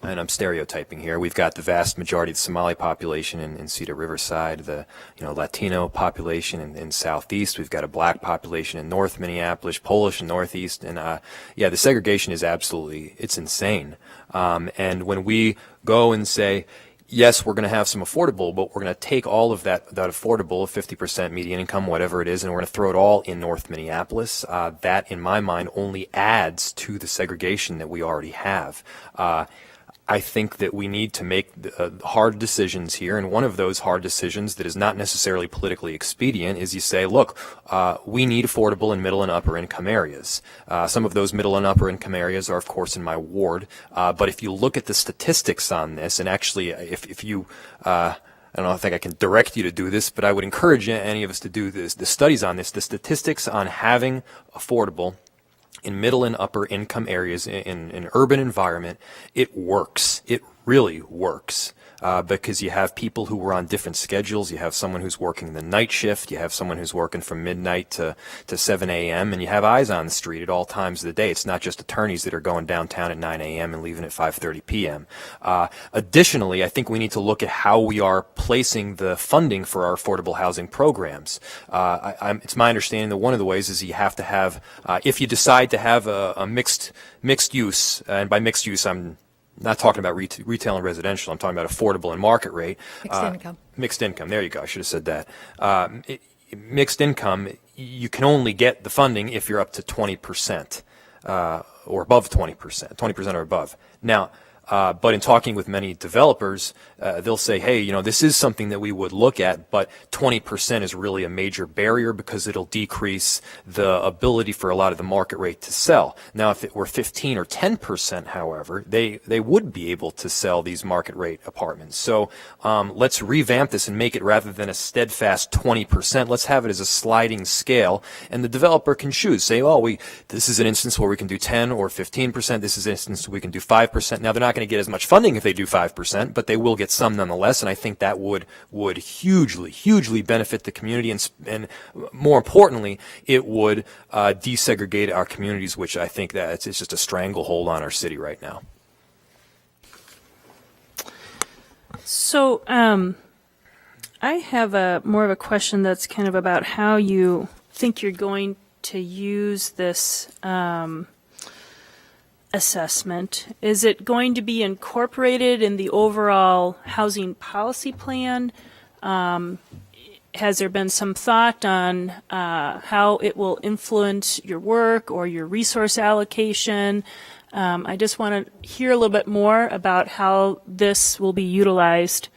and I'm stereotyping here, we've got the vast majority of the Somali population in Cedar Riverside, the Latino population in Southeast. We've got a black population in North Minneapolis, Polish in Northeast, and the segregation is it's insane. And when we go and say, yes, we're going to have some affordable, but we're going to take all of that affordable, 50% median income, whatever it is, and we're going to throw it all in North Minneapolis. That, in my mind, only adds to the segregation that we already have. I think that we need to make hard decisions here, and one of those hard decisions that is not necessarily politically expedient is you say, look, we need affordable in middle and upper income areas. Some of those middle and upper income areas are, of course, in my ward, but if you look at the statistics on this, and actually if you I don't think I can direct you to do this, but I would encourage any of us to do this, the studies on this, the statistics on having affordable in middle and upper income areas in an urban environment, it works. it really works. Because you have people who are on different schedules. You have someone who's working the night shift. You have someone who's working from midnight to 7 a.m. And you have eyes on the street at all times of the day. It's not just attorneys that are going downtown at 9 a.m. and leaving at 5:30 p.m. Additionally, I think we need to look at how we are placing the funding for our affordable housing programs. It's my understanding that one of the ways is you have to have, if you decide to have a mixed use, and by mixed use I'm not talking about retail and residential. I'm talking about affordable and market rate. Mixed income. Mixed income. There you go. I should have said that. Mixed income, you can only get the funding if you're up to 20% or above 20%, 20% or above. Now, but in talking with many developers, they'll say, hey, you know, this is something that we would look at, but 20% is really a major barrier because it'll decrease the ability for a lot of the market rate to sell. Now, if it were 15 or 10%, however, they would be able to sell these market rate apartments. So let's revamp this and make it, rather than a steadfast 20%, let's have it as a sliding scale, and the developer can choose. Say, oh, this is an instance where we can do 10 or 15%. This is an instance where we can do 5%. Now, they're not going to get as much funding if they do 5%, but they will get some nonetheless, and I think that would hugely benefit the community, and more importantly, it would desegregate our communities, which I think that it's just a stranglehold on our city right now. So I have more of a question that's kind of about how you think you're going to use this assessment. Is it going to be incorporated in the overall housing policy plan? Has there been some thought on how it will influence your work or your resource allocation? I just want to hear a little bit more about how this will be utilized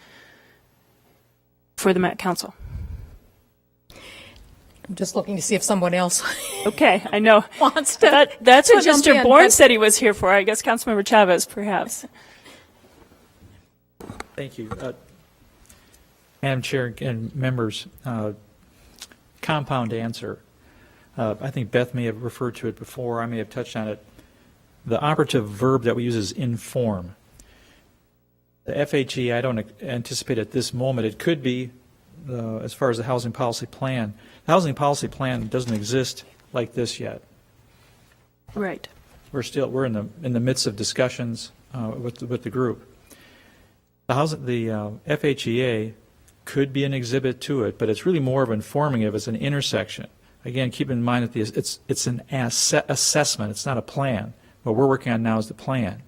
for the Met Council. I'm just looking to see if someone else Okay, I know. wants to. That's to what jump Mr. in, Bourne but- said he was here for. I guess Councilmember Chavez, perhaps. Thank you. Madam Chair and members, compound answer. I think Beth may have referred to it before. I may have touched on it. The operative verb that we use is inform. The FHE, I don't anticipate at this moment. It could be, as far as the housing policy plan. The housing policy plan doesn't exist like this yet. Right. We're in the midst of discussions with the group. The FHEA could be an exhibit to it, but it's really more of informing of. It's an intersection. Again, keep in mind that it's an assessment. It's not a plan. What we're working on now is the plan.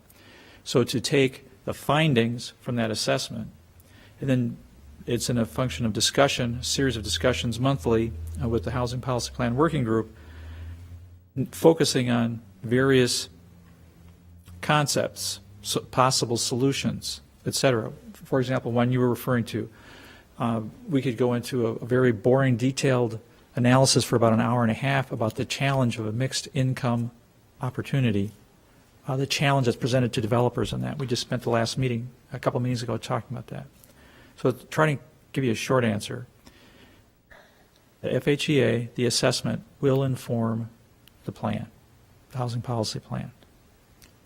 So to take the findings from that assessment, and then it's in a function of discussion, a series of discussions monthly with the Housing Policy Plan Working Group, focusing on various concepts, possible solutions, etc. For example, one you were referring to, we could go into a very boring, detailed analysis for about an hour and a half about the challenge of a mixed income opportunity, the challenge that's presented to developers on that. We just spent the last meeting, a couple meetings ago, talking about that. So trying to give you a short answer, the FHEA, the assessment, will inform the plan, the housing policy plan.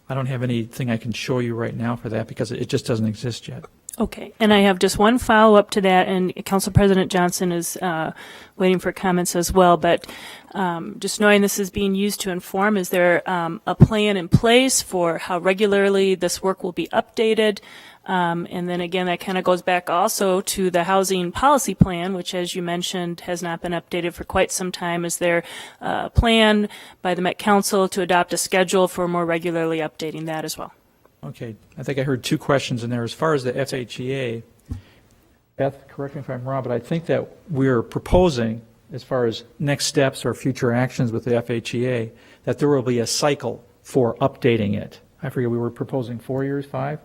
I don't have anything I can show you right now for that because it just doesn't exist yet. Okay, and I have just one follow-up to that, and Council President Johnson is waiting for comments as well, but just knowing this is being used to inform, is there a plan in place for how regularly this work will be updated? And then again, that kind of goes back also to the housing policy plan, which, as you mentioned, has not been updated for quite some time. Is there a plan by the Met Council to adopt a schedule for more regularly updating that as well? Okay, I think I heard two questions in there. As far as the FHEA, Beth, correct me if I'm wrong, but I think that we're proposing, as far as next steps or future actions with the FHEA, that there will be a cycle for updating it. I forget, we were proposing 4 years, 5?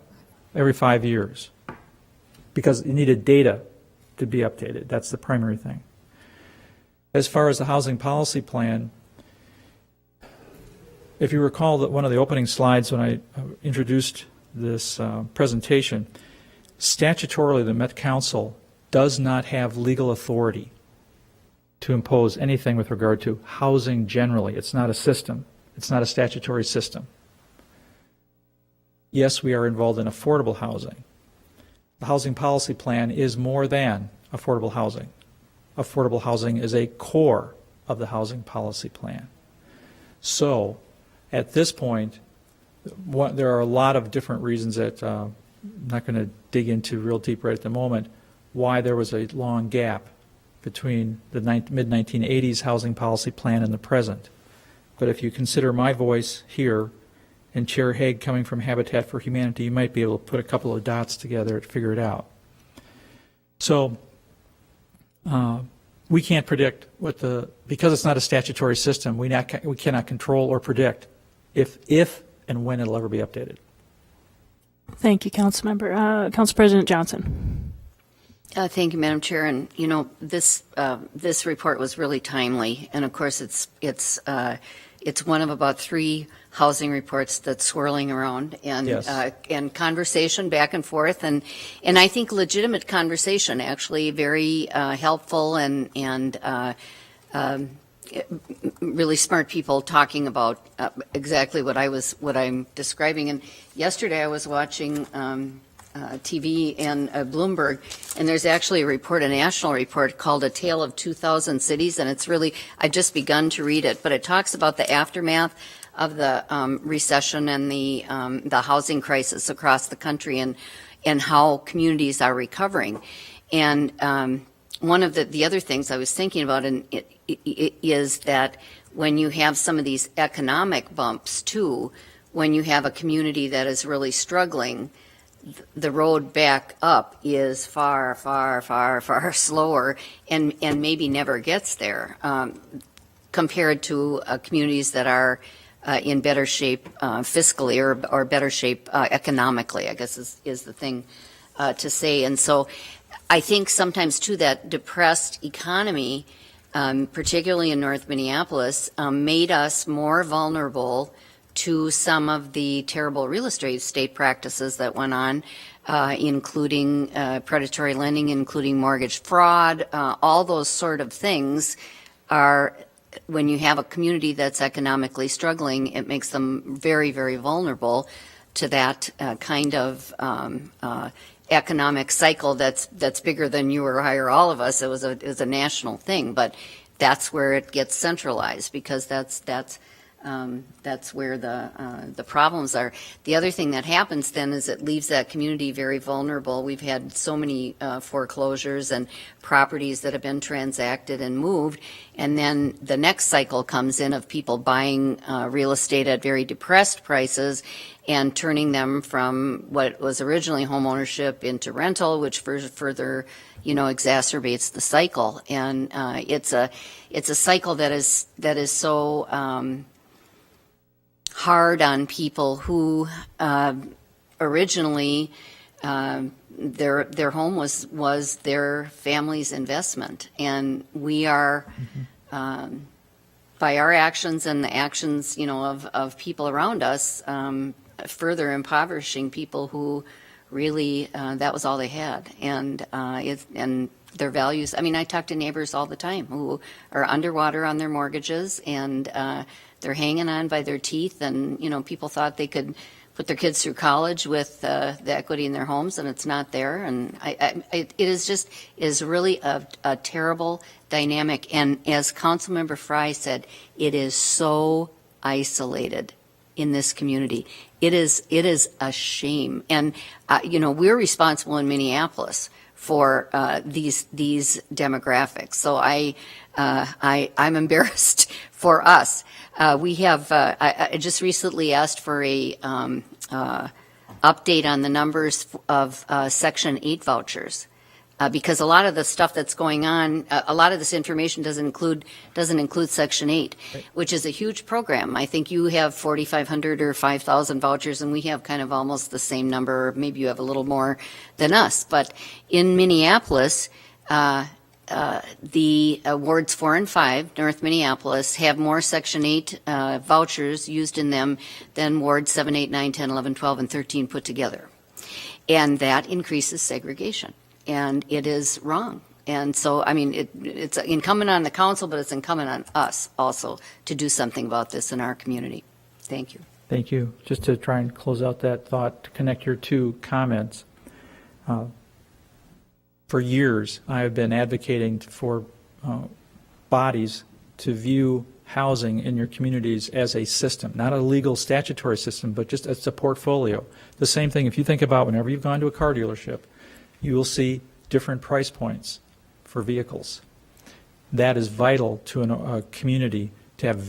Every 5 years. Because you needed data to be updated. That's the primary thing. As far as the housing policy plan, if you recall that one of the opening slides when I introduced this presentation, statutorily the Met Council does not have legal authority to impose anything with regard to housing generally. It's not a system. It's not a statutory system. yes, we are involved in affordable housing. The housing policy plan is more than affordable housing. Affordable housing is a core of the housing policy plan. So, at this point, there are a lot of different reasons that I'm not going to dig into real deep right at the moment, why there was a long gap between the mid-1980s housing policy plan and the present. But if you consider my voice here and Chair Haig coming from Habitat for Humanity, you might be able to put a couple of dots together to figure it out. So we can't predict because it's not a statutory system, we cannot control or predict if and when it'll ever be updated. Thank you, Councilmember. Council President Johnson. Thank you, Madam Chair. And this report was really timely, and of course it's one of about 3 housing reports that's swirling around, and Yes. And conversation back and forth, and I think legitimate conversation, actually very helpful, and really smart people talking about exactly what I'm describing. And yesterday I was watching TV and Bloomberg, and there's actually a national report called A Tale of 2,000 Cities, and it's really, I've just begun to read it, but it talks about the aftermath of the recession and the housing crisis across the country, and how communities are recovering. And one of the other things I was thinking about is that when you have some of these economic bumps too, when you have a community that is really struggling, the road back up is far, far, far, far slower, and maybe never gets there, compared to communities that are in better shape fiscally, or better shape economically, I guess is the thing to say. And so I think sometimes too that depressed economy, particularly in North Minneapolis, made us more vulnerable to some of the terrible real estate practices that went on, including predatory lending, including mortgage fraud. All those sort of things are, when you have a community that's economically struggling, it makes them very, very vulnerable to that kind of economic cycle that's bigger than you or I or all of us. It was a national thing, but that's where it gets centralized, because that's where the problems are. The other thing that happens then is it leaves that community very vulnerable. We've had so many foreclosures and properties that have been transacted and moved, and then the next cycle comes in of people buying real estate at very depressed prices and turning them from what was originally home ownership into rental, which further exacerbates the cycle. And it's a cycle that is so hard on people who originally their home was their family's investment, and we are by our actions and the actions of people around us further impoverishing people who really that was all they had, and their values. I mean, I talk to neighbors all the time who are underwater on their mortgages, and they're hanging on by their teeth, and people thought they could put their kids through college with the equity in their homes, and it's not there. And it is really a terrible dynamic. And as Councilmember Fry said, it is so isolated in this community. It is a shame. And we're responsible in Minneapolis for these demographics. So I'm embarrassed for us. We have I just recently asked for a update on the numbers of Section 8 vouchers, because a lot of the stuff that's going on, a lot of this information doesn't include Section 8, right, which is a huge program. I think you have 4,500 or 5,000 vouchers, and we have kind of almost the same number, or maybe you have a little more than us. But in Minneapolis, the wards 4 and 5, North Minneapolis, have more Section 8 vouchers used in them than wards 7, 8, 9, 10, 11, 12, and 13 put together. And that increases segregation. And it is wrong. And so, I mean, it's incumbent on the council, but it's incumbent on us also to do something about this in our community. Thank you. Thank you. Just to try and close out that thought, to connect your two comments. For years, I have been advocating for bodies to view housing in your communities as a system, not a legal statutory system, but just as a portfolio. The same thing, if you think about whenever you've gone to a car dealership, you will see different price points for vehicles. That is vital to a community to have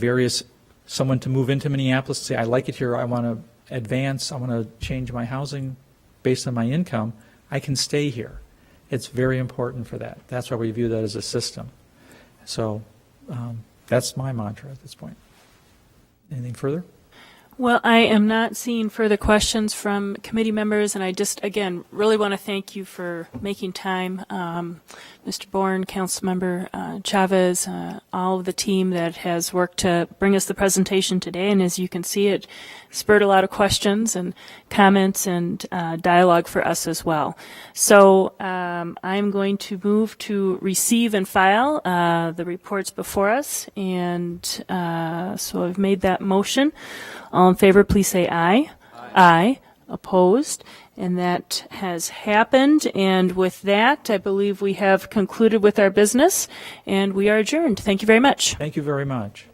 someone to move into Minneapolis and say, I like it here, I want to advance, I want to change my housing based on my income, I can stay here. It's very important for that. That's why we view that as a system. So that's my mantra at this point. Anything further? Well, I am not seeing further questions from committee members, and I just, again, really want to thank you for making time. Mr. Bourne, Councilmember Chavez, all of the team that has worked to bring us the presentation today, and as you can see, it spurred a lot of questions and comments and dialogue for us as well. So I'm going to move to receive and file the reports before us, and so I've made that motion. All in favor, please say aye. Aye. Opposed? And that has happened. And with that, I believe we have concluded with our business, and we are adjourned. Thank you very much. Thank you very much.